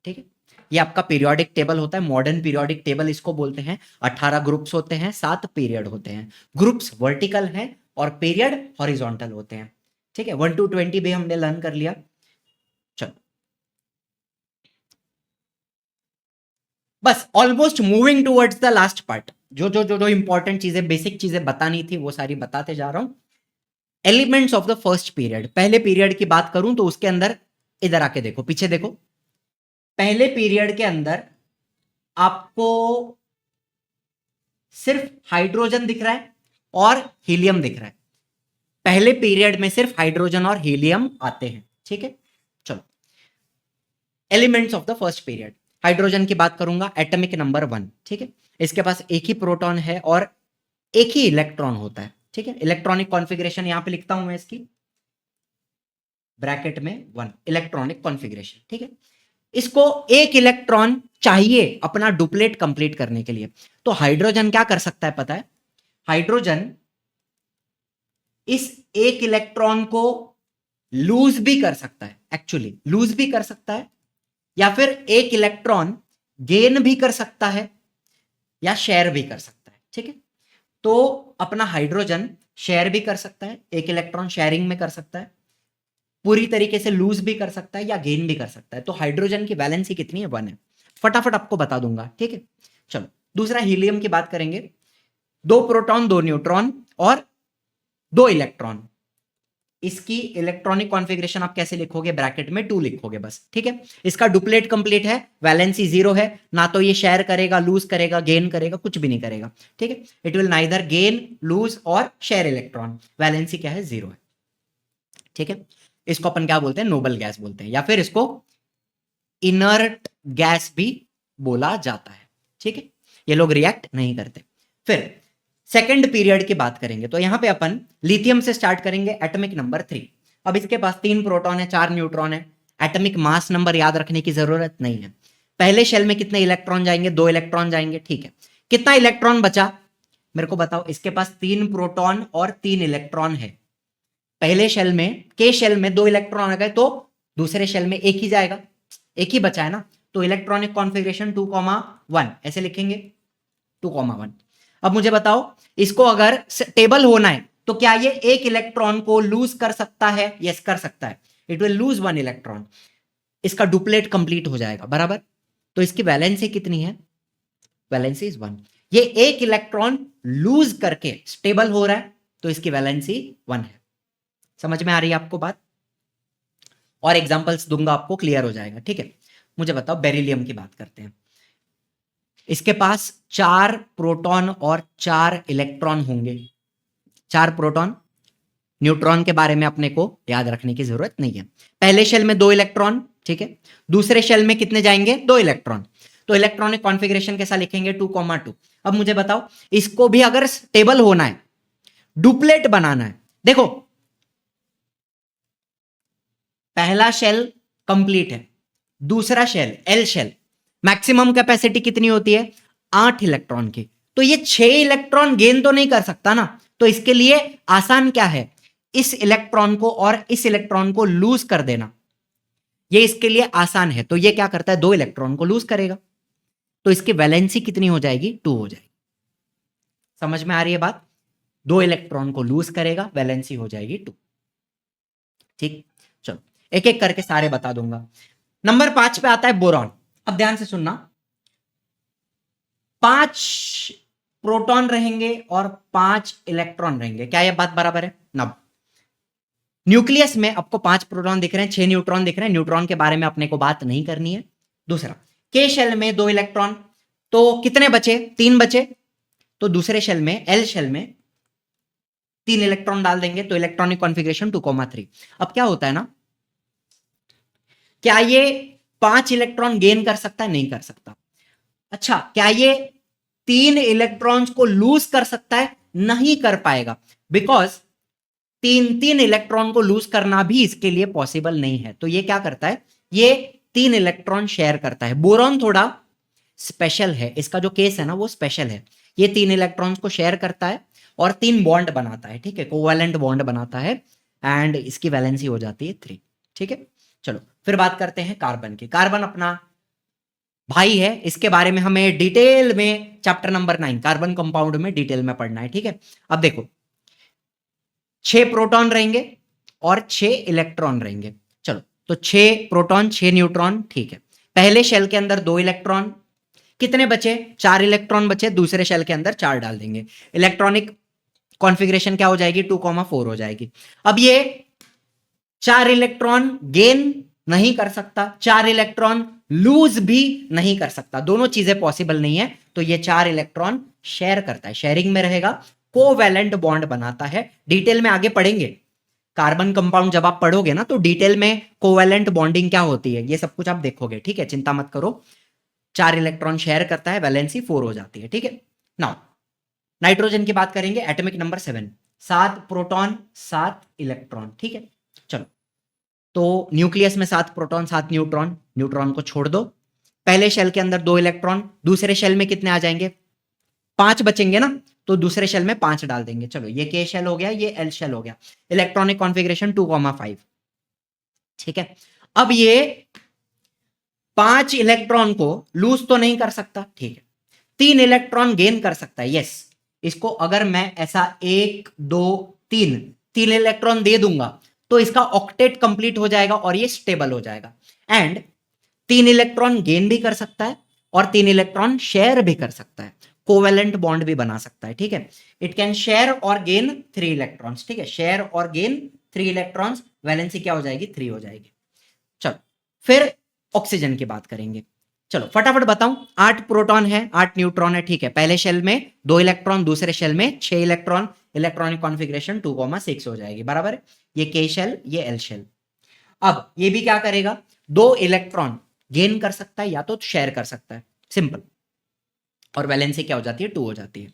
ठीक है, ये आपका पीरियोडिक टेबल होता है, मॉडर्न पीरियोडिक टेबल इसको बोलते हैं। 18 ग्रुप्स होते हैं, 7 पीरियड होते हैं। ग्रुप्स वर्टिकल हैं और पीरियड हॉरिजॉन्टल होते हैं। ठीक है, 1 to 20 भी हमने लर्न कर लिया। चलो, बस almost moving towards the last part. जो इंपॉर्टेंट चीजें, बेसिक चीजें बतानी थी वो सारी बताते जा रहा हूं। Elements of the first period, पहले पीरियड की बात करूं तो उसके अंदर, इधर आके देखो, पीछे देखो, पहले पीरियड के अंदर आपको सिर्फ हाइड्रोजन दिख रहा है और हीलियम दिख रहा है। पहले पीरियड में सिर्फ हाइड्रोजन और हीलियम आते हैं। ठीक है, चलो, elements of the first period, hydrogen की बात करूंगा, एटॉमिक नंबर 1। ठीक है, इसके पास एक ही प्रोटॉन है और एक ही इलेक्ट्रॉन होता है। ठीक है, इलेक्ट्रॉनिक कॉन्फ़िगरेशन यहां पे लिखता हूं मैं इसकी। ब्रैकेट में 1 इलेक्ट्रॉनिक कॉन्फ़िगरेशन, ठीक है। इसको एक इलेक्ट्रॉन चाहिए अपना डुप्लेट कंप्लीट करने के लिए, तो हाइड्रोजन क्या कर सकता है पता है? हाइड्रोजन इस एक इलेक्ट्रॉन को लूज भी कर सकता है, एक्चुअली लूज भी कर सकता है, या फिर एक इलेक्ट्रॉन गेन भी कर सकता है, या शेयर भी कर सकता है, ठीक है। तो अपना हाइड्रोजन शेयर भी कर सकता है, एक इलेक्ट्रॉन शेयरिंग में कर सकता है, पूरी तरीके से लूज भी कर सकता है या गेन भी कर सकता है। तो हाइड्रोजन की वैलेंसी कितनी है? 1 है। फटाफट आपको बता दूंगा, ठीक है। चलो दूसरा हीलियम की बात करेंगे। 2 प्रोटॉन 2 न्यूट्रॉन और 2 इलेक्ट्रॉन। इसकी इलेक्ट्रॉनिक कॉन्फ़िगरेशन आप कैसे लिखोगे? ब्रैकेट में 2 लिखोगे बस, ठीक है। इसका डुप्लेट कंप्लीट है, वैलेंसी 0 है, ना तो ये शेयर करेगा, लूज करेगा, गेन करेगा, कुछ भी नहीं करेगा, ठीक है। It will neither gain, lose और शेयर इलेक्ट्रॉन। वैलेंसी क्या है? 0 है, ठीक है। इसको अपन क्या बोलते हैं? नोबल गैस बोलते हैं, या फिर इसको इनर्ट गैस भी बोला जाता है, ठीक है। ये लोग रिएक्ट नहीं करते। फिर सेकंड पीरियड की बात करेंगे, तो यहां पे अपन लिथियम से स्टार्ट करेंगे, एटॉमिक नंबर 3। अब इसके पास 3 प्रोटॉन है, 4 न्यूट्रॉन है। एटॉमिक मास नंबर याद रखने की जरूरत नहीं है। पहले शेल में कितने इलेक्ट्रॉन जाएंगे? 2 इलेक्ट्रॉन जाएंगे, ठीक है। कितना इलेक्ट्रॉन बचा मेरे को बताओ? इसके पास 3 प्रोटॉन और 3 इलेक्ट्रॉन है। पहले शेल में, के शेल में 2 इलेक्ट्रॉन आ गए, तो दूसरे शेल में एक ही जाएगा, एक ही बचा है ना। तो इलेक्ट्रॉनिक कॉन्फ़िगरेशन 2,1 ऐसे लिखेंगे, 2,1। अब मुझे बताओ, इसको अगर टेबल होना है तो क्या ये एक इलेक्ट्रॉन को लूज कर सकता है? यस, कर सकता है। It will lose 1 electron. इसका डुप्लेट कंप्लीट हो जाएगा, बराबर। तो इसकी वैलेंसी कितनी है? Valency is 1। ये एक इलेक्ट्रॉन लूज करके स्टेबल हो रहा है, तो इसकी वैलेंसी 1 है। समझ में आ रही है आपको बात? और एग्जांपल्स दूंगा आपको, क्लियर हो जाएगा, ठीक है। मुझे बताओ, बेरिलियम की बात करते हैं। इसके पास 4 प्रोटॉन और 4 इलेक्ट्रॉन होंगे। 4 प्रोटॉन, न्यूट्रॉन के बारे में अपने को याद रखने की जरूरत नहीं है। पहले शेल में 2 इलेक्ट्रॉन, ठीक है। दूसरे शेल में कितने जाएंगे? 2 इलेक्ट्रॉन। तो इलेक्ट्रॉनिक कॉन्फ़िगरेशन कैसा लिखेंगे? 2,2। अब मुझे बताओ, इसको भी अगर स्टेबल होना है, डुप्लेट बनाना है, देखो पहला शेल कंप्लीट है, दूसरा shell L shell, maximum capacity कितनी होती है? 8 इलेक्ट्रॉन की। तो ये 6 इलेक्ट्रॉन गेन तो नहीं कर सकता ना। तो इसके लिए आसान क्या है? इस इलेक्ट्रॉन को और इस इलेक्ट्रॉन को लूज कर देना। ये इसके लिए आसान है। तो ये क्या करता है? 2 इलेक्ट्रॉन को लूज करेगा। तो इसकी वैलेंसी कितनी हो जाएगी? 2 हो जाएगी। समझ में आ रही है बात? 2 इलेक्ट्रॉन को लूज करेगा, वैलेंसी हो जाएगी 2, ठीक। चलो एक एक करके सारे बता दूंगा। नंबर 5 पे आता है बोरॉन। अब ध्यान से सुनना, 5 प्रोटॉन रहेंगे और 5 इलेक्ट्रॉन रहेंगे। क्या यह बात बराबर है? नब न्यूक्लियस में आपको 5 प्रोटॉन दिख रहे हैं, 6 न्यूट्रॉन दिख रहे हैं। न्यूट्रॉन के बारे में अपने को बात नहीं करनी है। दूसरा, के शेल में 2 इलेक्ट्रॉन, तो कितने बचे? 3 बचे। तो दूसरे शेल में, एल शेल में 3 इलेक्ट्रॉन डाल देंगे, तो इलेक्ट्रॉनिक कॉन्फ़िगरेशन 2,3। अब क्या होता है ना, क्या ये 5 इलेक्ट्रॉन गेन कर सकता है? नहीं कर सकता। अच्छा, क्या ये 3 इलेक्ट्रॉन्स को लूज कर सकता है? नहीं कर पाएगा, बिकॉज 3 इलेक्ट्रॉन को लूज करना भी इसके लिए पॉसिबल नहीं है। तो ये क्या करता है? ये 3 इलेक्ट्रॉन शेयर करता है। बोरॉन थोड़ा स्पेशल है, इसका जो केस है ना वो स्पेशल है। ये 3 इलेक्ट्रॉन्स को शेयर करता है और 3 बॉन्ड बनाता है, ठीक है, कोवैलेंट बॉन्ड बनाता है, एंड इसकी वैलेंसी हो जाती है 3, ठीक है। चलो फिर बात करते हैं कार्बन की। कार्बन अपना भाई है, इसके बारे में हमें डिटेल में चैप्टर नंबर 9 कार्बन कंपाउंड में डिटेल में पढ़ना है, ठीक है। अब देखो, 6 प्रोटॉन रहेंगे और 6 इलेक्ट्रॉन रहेंगे। चलो, तो 6 प्रोटॉन 6 न्यूट्रॉन, ठीक है। पहले शेल के अंदर 2 इलेक्ट्रॉन, कितने बचे? 4 इलेक्ट्रॉन बचे। दूसरे शेल के अंदर 4 डाल देंगे, इलेक्ट्रॉनिक कॉन्फ़िगरेशन क्या हो जाएगी? 2,4 हो जाएगी। अब ये 4 इलेक्ट्रॉन गेन नहीं कर सकता, 4 इलेक्ट्रॉन लूज भी नहीं कर सकता, दोनों चीजें पॉसिबल नहीं है। तो ये 4 इलेक्ट्रॉन शेयर करता है, शेयरिंग में रहेगा, कोवैलेंट बॉन्ड बनाता है। डिटेल में आगे पढ़ेंगे कार्बन कंपाउंड, जब आप पढ़ोगे ना तो डिटेल में कोवैलेंट बॉन्डिंग क्या होती है ये सब कुछ आप देखोगे, ठीक है, चिंता मत करो। 4 इलेक्ट्रॉन शेयर करता है, वैलेंसी 4 हो जाती है, ठीक है। नाउ नाइट्रोजन की बात करेंगे, एटॉमिक नंबर 7, 7 प्रोटॉन 7 इलेक्ट्रॉन, ठीक है। चलो, तो न्यूक्लियस में 7 प्रोटॉन 7 न्यूट्रॉन, न्यूट्रॉन को छोड़ दो, पहले शेल के अंदर 2 इलेक्ट्रॉन, दूसरे शेल में कितने आ जाएंगे, 5 बचेंगे ना, तो दूसरे शेल में 5 डाल देंगे। चलो ये के शेल हो गया, ये एल शेल हो गया, इलेक्ट्रॉनिक कॉन्फ़िगरेशन 2,5। ठीक है, अब ये 5 इलेक्ट्रॉन को लूज तो नहीं कर सकता, ठीक है, 3 इलेक्ट्रॉन गेन कर सकता है, यस। इसको अगर मैं ऐसा 1 2 3 इलेक्ट्रॉन दे दूंगा तो इसका ऑक्टेट कंप्लीट हो जाएगा और ये स्टेबल हो जाएगा। एंड 3 इलेक्ट्रॉन गेन भी कर सकता है और 3 इलेक्ट्रॉन शेयर भी कर सकता है, कोवेलेंट बॉन्ड भी बना सकता है। ठीक है, इट कैन शेयर और गेन 3 इलेक्ट्रॉन्स। ठीक है, शेयर और गेन 3 इलेक्ट्रॉन्स, वैलेंसी क्या हो जाएगी, 3 हो जाएगी। चलो फिर ऑक्सीजन की बात करेंगे। चलो फटाफट बताऊं, 8 प्रोटॉन है 8 न्यूट्रॉन है। ठीक है, पहले शेल में 2 इलेक्ट्रॉन, दूसरे शेल में 6 इलेक्ट्रॉन, इलेक्ट्रॉनिक कॉन्फ़िगरेशन 2,6 हो जाएगी, बराबर है। ये के शेल, ये एल शेल। अब ये भी क्या करेगा, 2 इलेक्ट्रॉन गेन कर सकता है या तो शेयर कर सकता है, सिंपल, और वैलेंसी क्या हो जाती है, 2 हो जाती है।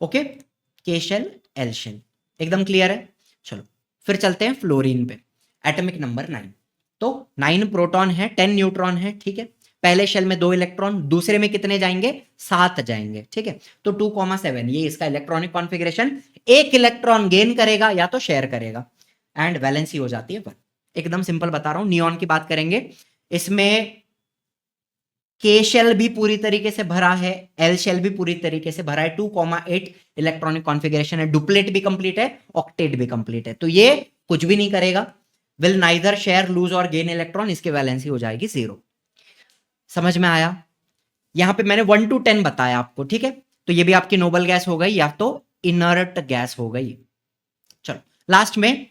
ओके, के शेल एल शेल, एकदम क्लियर है। चलो फिर चलते हैं फ्लोरीन पे, एटॉमिक नंबर 9। तो 9 प्रोटॉन है 10 न्यूट्रॉन है। ठीक है, पहले शेल में 2 इलेक्ट्रॉन, दूसरे में कितने जाएंगे, 7 जाएंगे। ठीक है, तो 2,7 ये इसका इलेक्ट्रॉनिक कॉन्फ़िगरेशन, 1 इलेक्ट्रॉन गेन करेगा या तो शेयर करेगा, एंड वैलेंसी हो जाती है 1। एकदम सिंपल बता रहा हूं। नियॉन की बात करेंगे, इसमें के शेल भी पूरी तरीके से भरा है, एल शेल भी पूरी तरीके से भरा है, 2,8 इलेक्ट्रॉनिक कॉन्फ़िगरेशन है, डुप्लेट भी कंप्लीट है, ऑक्टेट भी कंप्लीट है। तो ये कुछ भी नहीं करेगा, विल नाइदर शेयर लूज और गेन इलेक्ट्रॉन, इसकी वैलेंसी हो जाएगी 0। समझ में आया? यहां पे मैंने 1 to 10 बताया आपको। ठीक है, तो ये भी आपकी नोबल गैस हो गई या तो इनर्ट गैस हो गई। चलो लास्ट में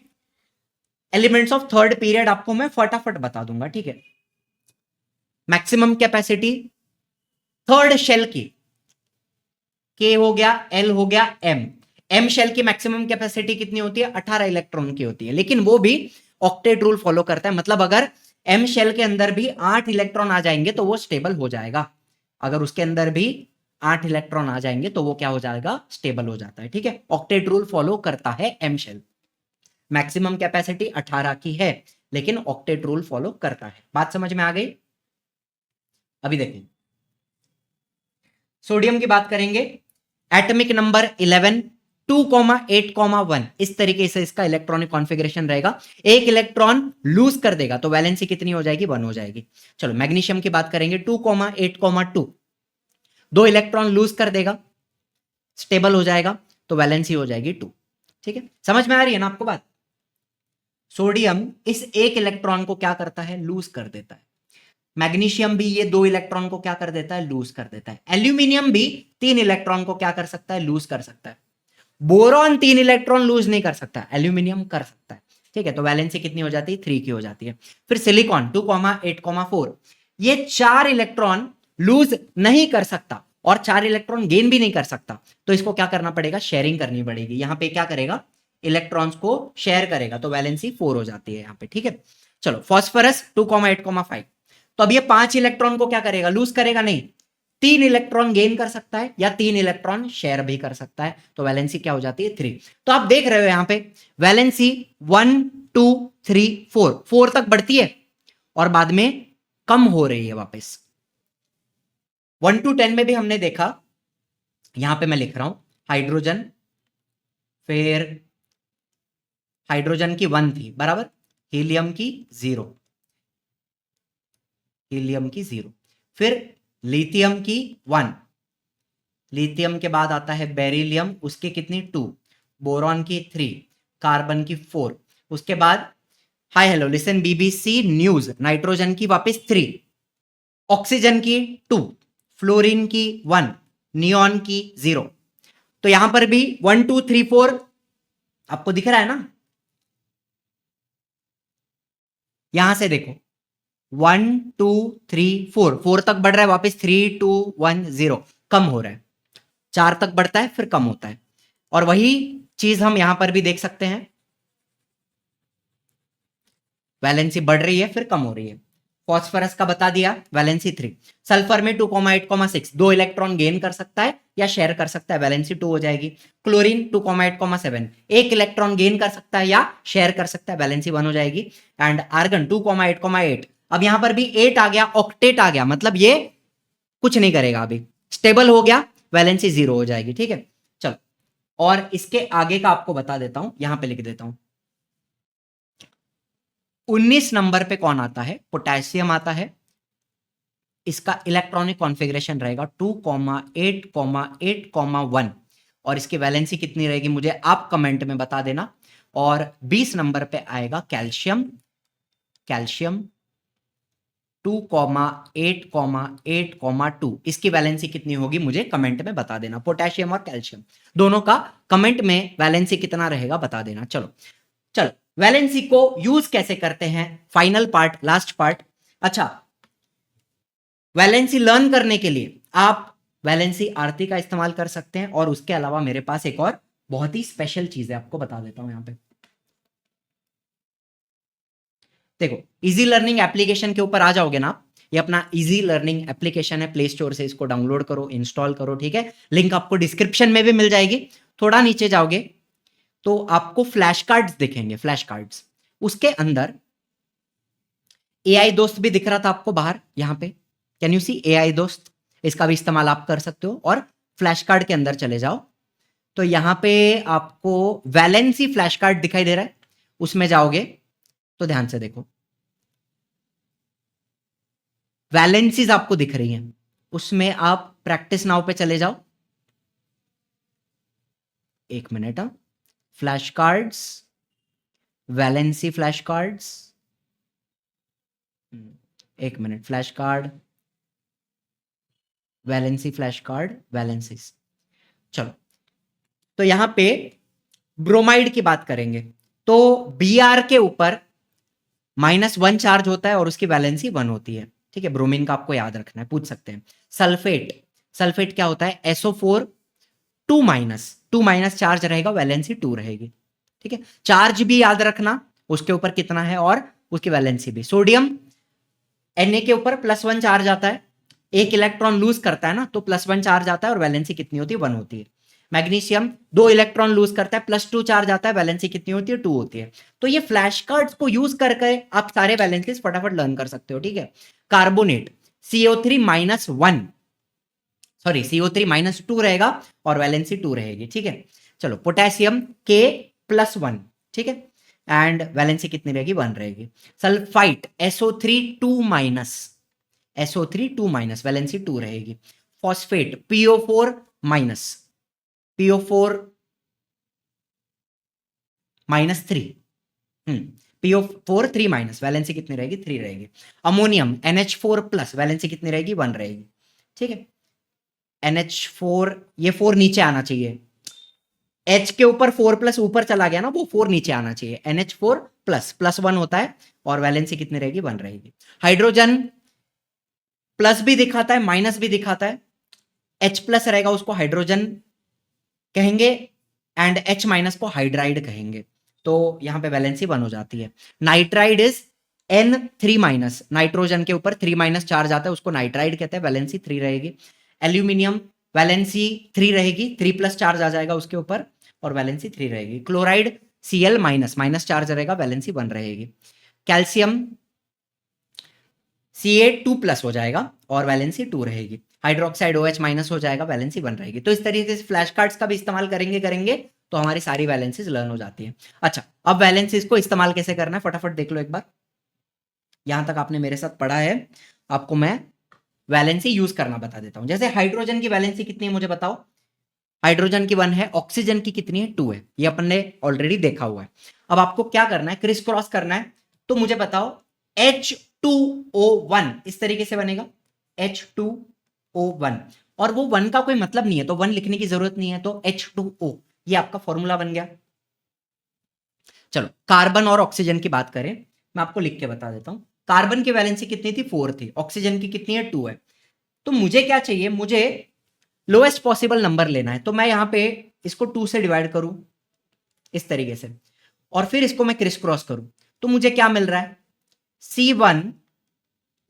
एलिमेंट्स ऑफ थर्ड पीरियड आपको मैं फटाफट बता दूंगा। ठीक है, मैक्सिमम कैपेसिटी थर्ड शेल की, के हो गया, एल हो गया, एम शेल की मैक्सिमम कैपेसिटी कितनी होती है, 18 इलेक्ट्रॉन की होती है, लेकिन वो भी ऑक्टेट रूल फॉलो करता है। मतलब अगर एम शेल के अंदर भी 8 इलेक्ट्रॉन आ जाएंगे तो वो स्टेबल हो जाएगा, अगर उसके अंदर भी 8 इलेक्ट्रॉन आ जाएंगे तो वो क्या हो जाएगा, स्टेबल हो जाता है। ठीक है, ऑक्टेट रूल फॉलो करता है एम शेल। मैक्सिमम कैपेसिटी 18 की है, लेकिन ऑक्टेट रूल फॉलो करता है। बात समझ में आ गई? अभी देखें, सोडियम की बात करेंगे, एटॉमिक नंबर 11, 2,8,1 इस तरीके से इसका इलेक्ट्रॉनिक कॉन्फ़िगरेशन रहेगा। एक इलेक्ट्रॉन लूज कर देगा तो वैलेंसी कितनी हो जाएगी, 1 हो जाएगी। चलो मैग्नीशियम की बात करेंगे, 2,8,2 2 इलेक्ट्रॉन लूज कर देगा, स्टेबल हो जाएगा, तो वैलेंसी हो जाएगी 2। ठीक है, समझ में आ रही है ना आपको बात? सोडियम इस एक इलेक्ट्रॉन को क्या करता है, लूज कर देता है। मैग्नीशियम भी ये 2 इलेक्ट्रॉन को क्या कर देता है, लूज कर देता है। एल्यूमिनियम भी 3 इलेक्ट्रॉन को क्या कर सकता है, लूज कर सकता है। बोरॉन 3 इलेक्ट्रॉन लूज नहीं कर सकता, एल्यूमिनियम कर सकता है। ठीक है, तो वैलेंसी कितनी हो जाती है, 3 की हो जाती है। फिर सिलिकॉन 2,8,4 ये 4 इलेक्ट्रॉन लूज नहीं कर सकता और 4 इलेक्ट्रॉन गेन भी नहीं कर सकता, तो इसको क्या करना पड़ेगा, शेयरिंग करनी पड़ेगी। यहां पे क्या करेगा, इलेक्ट्रॉन्स को शेयर करेगा, तो वैलेंसी 4 हो जाती है यहां पे। ठीक है, चलो फॉस्फोरस 2,8,5 तो अब ये 5 इलेक्ट्रॉन को क्या करेगा, लूज करेगा नहीं, 3 इलेक्ट्रॉन गेन कर सकता है या 3 इलेक्ट्रॉन शेयर भी कर सकता है, तो वैलेंसी क्या हो जाती है, 3। तो आप देख रहे हो यहां पे वैलेंसी 1 2 3 4 तक बढ़ती है और बाद में कम हो रही है वापस। 1 to 10 में भी हमने देखा, यहां पे मैं लिख रहा हूं हाइड्रोजन, फिर हाइड्रोजन की 1 थी बराबर, हीलियम की 0, हीलियम की 0, फिर लिथियम की 1, लिथियम के बाद आता है बेरिलियम, उसकी कितनी 2, बोरॉन की 3, कार्बन की 4, उसके बाद हाय hello listen BBC news, nitrogen की वापस 3, ऑक्सीजन की 2, फ्लोरीन की 1, नियॉन की 0। तो यहां पर भी 1 2 3 4 आपको दिख रहा है ना, यहां से देखो 1 2 3 4 तक बढ़ रहा है, वापस 3 2 1 0 कम हो रहा है, 4 तक बढ़ता है फिर कम होता है। और वही चीज हम यहां पर भी देख सकते हैं, वैलेंसी बढ़ रही है फिर कम हो रही है। फॉस्फोरस का बता दिया, वैलेंसी 3। सल्फर में 2,8,6 2 इलेक्ट्रॉन गेन कर सकता है या शेयर कर सकता है, वैलेंसी 2 हो जाएगी। क्लोरीन 2,8,7 1 इलेक्ट्रॉन गेन कर सकता है या शेयर कर सकता है, वैलेंसी 1 हो जाएगी। एंड आर्गन 2,8,8 अब यहां पर भी 8 आ गया, ऑक्टेट आ गया, मतलब ये कुछ नहीं करेगा, अभी स्टेबल हो गया, वैलेंसी 0 हो जाएगी। ठीक है, चलो और इसके आगे का आपको बता देता हूं, यहां पे लिख देता हूं। 19 नंबर पे कौन आता है? पोटेशियम आता है। इसका इलेक्ट्रॉनिक कॉन्फ़िगरेशन रहेगा 2,8,8,1 और इसकी वैलेंसी कितनी रहेगी मुझे आप कमेंट में बता देना। और 20 नंबर पे आएगा कैल्शियम, कैल्शियम 2,8,8,2 इसकी वैलेंसी कितनी होगी मुझे कमेंट में बता देना। पोटेशियम और कैल्शियम दोनों का कमेंट में वैलेंसी कितना रहेगा बता देना। चलो चलो वैलेंसी को यूज कैसे करते हैं, फाइनल पार्ट, लास्ट पार्ट। अच्छा, वैलेंसी लर्न करने के लिए आप वैलेंसी आरती का इस्तेमाल कर सकते हैं और उसके अलावा मेरे पास एक और बहुत ही स्पेशल चीज है, आपको बता देता हूं। यहां पे देखो, इजी लर्निंग एप्लीकेशन के ऊपर आ जाओगे ना, ये अपना इजी लर्निंग एप्लीकेशन है, प्ले स्टोर से इसको डाउनलोड करो, इंस्टॉल करो। ठीक है, लिंक आपको डिस्क्रिप्शन में भी मिल जाएगी। थोड़ा नीचे जाओगे तो आपको फ्लैश कार्ड्स दिखेंगे, फ्लैश कार्ड्स, उसके अंदर एआई दोस्त भी दिख रहा था आपको बाहर, यहां पे कैन यू सी एआई दोस्त, इसका भी इस्तेमाल आप कर सकते हो। और फ्लैश कार्ड के अंदर चले जाओ तो यहां पे आपको वैलेंसी फ्लैश कार्ड दिखाई दे रहा है, उसमें जाओगे तो ध्यान से देखो, वैलेंसीज आपको दिख रही हैं, उसमें आप प्रैक्टिस नाउ पे चले जाओ। एक minute, flash cards, valency flash cards, एक minute, flash card, valency flash card, valencies. चलो तो यहां पे ब्रोमाइड की बात करेंगे तो Br के ऊपर -1 चार्ज होता है और उसकी वैलेंसी 1 होती है। ठीक है, ब्रोमीन का आपको याद रखना है, पूछ सकते हैं। सल्फेट, सल्फेट क्या होता है? SO4 2 माइनस चार्ज रहेगा, वैलेंसी 2 रहेगी। ठीक है, चार्ज भी याद रखना उसके ऊपर कितना है और उसकी वैलेंसी भी। सोडियम Na के ऊपर +1 चार्ज आता है, एक इलेक्ट्रॉन लूज करता है ना तो +1 चार्ज आता है और वैलेंसी कितनी होती है? 1 होती है। मैग्नीशियम 2 इलेक्ट्रॉन लूज करता है, +2 चार्ज आता है, वैलेंसी कितनी होती है? 2 होती है। तो ये फ्लैश कार्ड्स को यूज करके आप सारे वैलेंसीज फटाफट लर्न कर सकते हो। ठीक है, कार्बोनेट CO3 -1 सॉरी CO3 -2 रहेगा और वैलेंसी 2 रहेगी। ठीक है, चलो पोटेशियम K+1, ठीक है, एंड वैलेंसी कितनी रहेगी? 1 रहेगी। सल्फाइट SO3 2 वैलेंसी 2 रहेगी। फॉस्फेट PO4 -3 PO4 3 वैलेंसी कितनी रहेगी? 3 रहेगी। अमोनियम NH4+ वैलेंसी कितनी रहेगी? 1 रहेगी। ठीक है, NH4 ये 4 नीचे आना चाहिए, H के ऊपर 4+ ऊपर चला गया ना, वो 4 नीचे आना चाहिए। NH4+ +1 होता है और वैलेंसी कितनी रहेगी? 1 रहेगी। हाइड्रोजन प्लस भी दिखाता है, माइनस भी दिखाता है। H+ रहेगा उसको हाइड्रोजन कहेंगे एंड H- को हाइड्राइड कहेंगे, तो यहां पे वैलेंसी 1 हो जाती है। नाइट्राइड इज N3-, नाइट्रोजन के ऊपर 3- चार्ज आता है, उसको नाइट्राइड कहते हैं, वैलेंसी 3 रहेगी। एल्यूमिनियम वैलेंसी 3 रहेगी, 3+ चार्ज आ जाएगा उसके ऊपर और वैलेंसी 3 रहेगी। क्लोराइड Cl- चार्ज रहेगा, वैलेंसी 1 रहेगी। कैल्शियम Ca2+ हो जाएगा और वैलेंसी 2 रहेगी। हाइड्रोक्साइड OH- हो जाएगा, वैलेंसी 1 रहेगी। तो इस तरीके से फ्लैश कार्ड्स का भी इस्तेमाल करेंगे तो हमारी सारी वैलेंसीज लर्न हो जाती है। अच्छा, अब वैलेंसीज को इस्तेमाल कैसे करना है फटाफट देख लो एक बार। यहां तक आपने मेरे साथ पढ़ा है, आपको मैं वैलेंसी यूज करना बता देता हूं। जैसे हाइड्रोजन की वैलेंसी कितनी है मुझे बताओ। हाइड्रोजन की 1 है, ऑक्सीजन की कितनी है? 2 है, ये अपन ने ऑलरेडी देखा हुआ है। अब आपको क्या करना है? क्रिस क्रॉस करना है। तो मुझे बताओ H2O1 इस तरीके से बनेगा, H2O1, और वो 1 का कोई मतलब नहीं है तो 1 लिखने की जरूरत नहीं है, तो H2O ये आपका फॉर्मूला बन गया। चलो कार्बन और ऑक्सीजन की बात करें, मैं आपको लिख के बता देता हूं। कार्बन की वैलेंसी कितनी थी? 4 थी। ऑक्सीजन की कितनी है? 2 है। तो मुझे क्या चाहिए? मुझे लोएस्ट पॉसिबल नंबर लेना है, तो मैं यहां पे इसको 2 से डिवाइड करूं इस तरीके से और फिर इसको मैं क्रिस क्रॉस करूं, तो मुझे क्या मिल रहा है? C1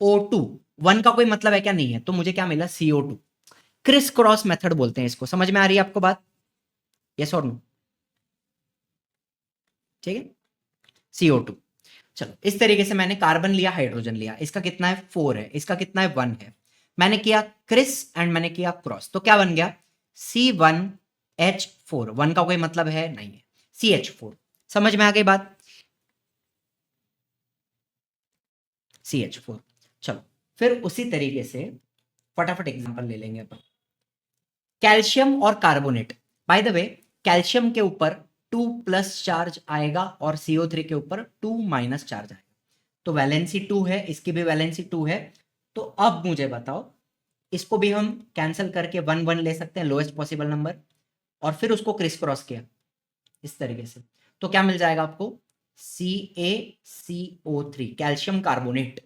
O2, 1 का कोई मतलब है क्या? नहीं है, तो मुझे क्या मिला? CO2। क्रिस क्रॉस मेथड बोलते हैं इसको। समझ में आ रही है आपको बात? यस और नो? ठीक है, CO2। चलो, इस तरीके से मैंने कार्बन लिया, हाइड्रोजन लिया, इसका कितना है? 4 है, इसका कितना है? 1 है। मैंने किया क्रिस एंड मैंने किया क्रॉस, तो क्या बन गया? C1H4। 1 का कोई मतलब है? नहीं है, CH4। समझ में आ गई बात? CH4। चलो, फिर उसी तरीके से फटाफट एग्जांपल ले लेंगे अपन। कैल्शियम और carbonate. By the way, calcium के ऊपर 2+ चार्ज आएगा और CO3 के ऊपर 2- चार्ज आएगा, तो वैलेंसी 2 है, इसकी भी वैलेंसी 2 है। तो अब मुझे बताओ, इसको भी हम कैंसिल करके 1 ले सकते हैं, लोएस्ट पॉसिबल नंबर, और फिर उसको क्रिस क्रॉस किया इस तरीके से, तो क्या मिल जाएगा आपको? CaCO3, calcium carbonate.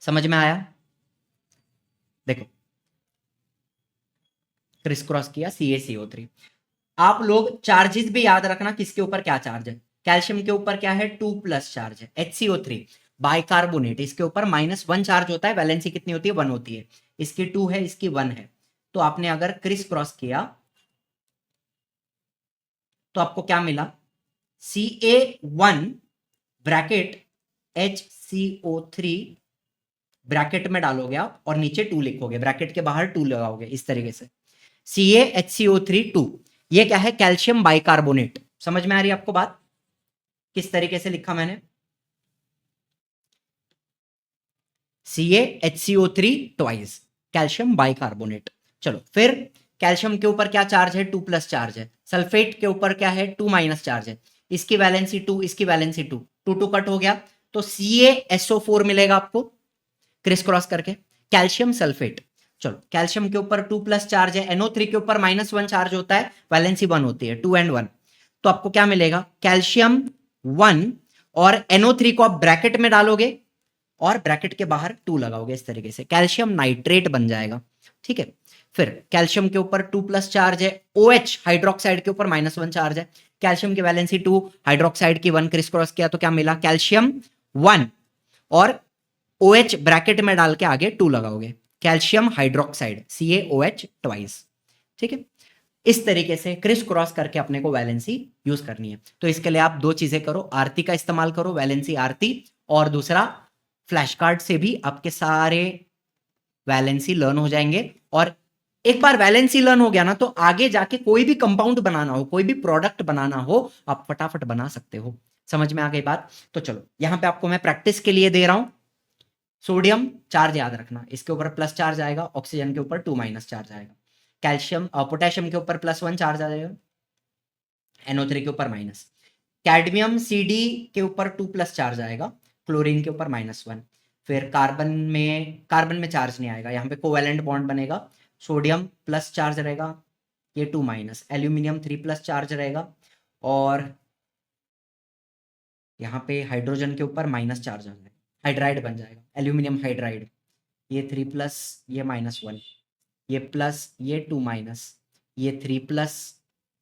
समझ में आया? देखो, क्रिस क्रॉस किया, CaCO3। आप लोग चार्जेस भी याद रखना, किसके ऊपर क्या चार्ज है। कैल्शियम के ऊपर क्या है? 2+ चार्ज है, HCO3। बाइकार्बोनेट, इसके ऊपर -1 चार्ज होता है, वैलेंसी कितनी होती है? 1 होती है। इसकी 2 है, इसकी 1 है। तो आपने अगर क्रिस क्रॉस किया तो आपको क्या मिला? Ca1 ब्रैकेट HCO3 ब्रैकेट में डालोगे आप और नीचे 2 लिखोगे, ब्रैकेट के बाहर 2 लगाओगे इस तरीके से, CaHCO3 2। ये क्या है? Calcium bicarbonate. समझ में आ रही है आपको बात? किस तरीके से लिखा मैंने? CaHCO3 twice, calcium bicarbonate. चलो, फिर कैल्शियम के ऊपर क्या चार्ज है? 2+ चार्ज है। सल्फेट के ऊपर क्या है? 2- चार्ज है। इसकी वैलेंसी 2, इसकी वैलेंसी 2, 2 कट हो गया, तो CaSO4 मिलेगा आपको क्रिस क्रॉस करके, कैल्शियम सल्फेट। चलो, कैल्शियम के ऊपर 2+ चार्ज है, NO3 के ऊपर -1 चार्ज होता है, वैलेंसी 1 होती है, 2 and 1। तो आपको क्या मिलेगा? कैल्शियम 1 और NO3 को आप ब्रैकेट में डालोगे और ब्रैकेट के बाहर 2 लगाओगे इस तरीके से, कैल्शियम नाइट्रेट बन जाएगा। ठीक है, फिर कैल्शियम के ऊपर 2+ चार्ज है, OH हाइड्रोक्साइड के ऊपर -1 चार्ज है, कैल्शियम की वैलेंसी 2, हाइड्रोक्साइड की 1, क्रिस क्रॉस किया तो क्या मिला? कैल्शियम 1 और OH ब्रैकेट में डाल के आगे 2 लगाओगे, कैल्शियम हाइड्रोक्साइड, CaOH ट्वाइस। ठीक है, इस तरीके से क्रिस क्रॉस करके अपने को वैलेंसी यूज करनी है। तो इसके लिए आप 2 चीजें करो, आरती का इस्तेमाल करो, वैलेंसी आरती, और दूसरा फ्लैश कार्ड से भी आपके सारे वैलेंसी लर्न हो जाएंगे। और एक बार वैलेंसी लर्न हो गया ना, तो आगे जाके कोई भी कंपाउंड बनाना हो, कोई भी प्रोडक्ट बनाना हो, आप फटाफट बना सकते हो। समझ में आ गई बात? तो चलो, यहां पे आपको मैं प्रैक्टिस के लिए दे रहा हूं। सोडियम चार्ज याद रखना, इसके ऊपर प्लस चार्ज आएगा, ऑक्सीजन के ऊपर 2- चार्ज आएगा। कैल्शियम पोटेशियम के ऊपर +1 चार्ज आ जाएगा, NO3 के ऊपर माइनस। कैडमियम CD के ऊपर 2+ चार्ज आएगा, क्लोरीन के ऊपर -1। फिर कार्बन में चार्ज नहीं आएगा, यहाँ पे कोवैलेंट बॉन्ड बनेगा, सोडियम प्लस चार्ज रहेगा, ये 2-। एल्यूमिनियम 3+ चार्ज रहेगा, और यहाँ पे हाइड्रोजन के ऊपर माइनस चार्ज आ जाएगा, हाइड्राइड बन जाएगा, एल्यूमिनियम हाइड्राइड, ये 3+, ये -1, ये प्लस, ये 2-, ये 3+,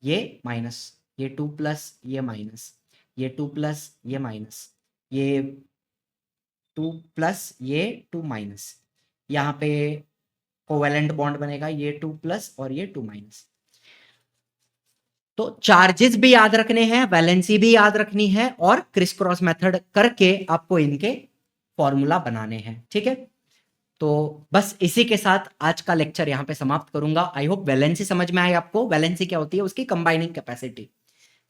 ये माइनस, ये 2+, ये माइनस, ये 2+, ये माइनस, ये 2+, ये 2-। यहाँ पे कोवैलेंट बॉन्ड बनेगा, ये 2+ और ये 2-। तो चार्जेस भी याद रखने हैं, वैलेंसी भी याद रखनी है, और क्रिस क्रॉस मेथड करके आपको इनके फॉर्मूला बनाने हैं। ठीक है, तो बस इसी के साथ आज का लेक्चर यहां पे समाप्त करूंगा। आई होप वैलेंसी समझ में आए आपको। वैलेंसी क्या होती है? उसकी कंबाइनिंग कैपेसिटी,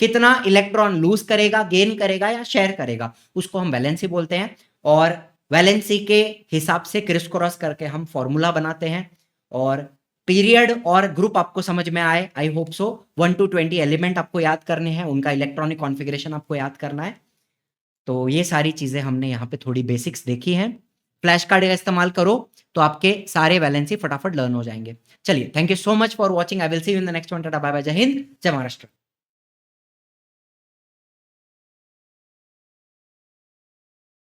कितना इलेक्ट्रॉन लूज करेगा, गेन करेगा या शेयर करेगा, उसको हम वैलेंसी बोलते हैं। और वैलेंसी के हिसाब से क्रिस क्रॉस करके हम फॉर्मूला बनाते हैं। और पीरियड और ग्रुप आपको समझ में आए, I hope so. 1 to 20 element आपको याद करने हैं, उनका इलेक्ट्रॉनिक कॉन्फ़िगरेशन आपको याद करना है। तो ये सारी चीजें हमने यहाँ पे थोड़ी बेसिक्स देखी हैं। फ्लैश कार्ड का इस्तेमाल करो तो आपके सारे वैलेंसी फटाफट लर्न हो जाएंगे। चलिए, thank you so much for watching. I will see you in the next one. Tata bye bye, जय हिंद, जय महाराष्ट्र।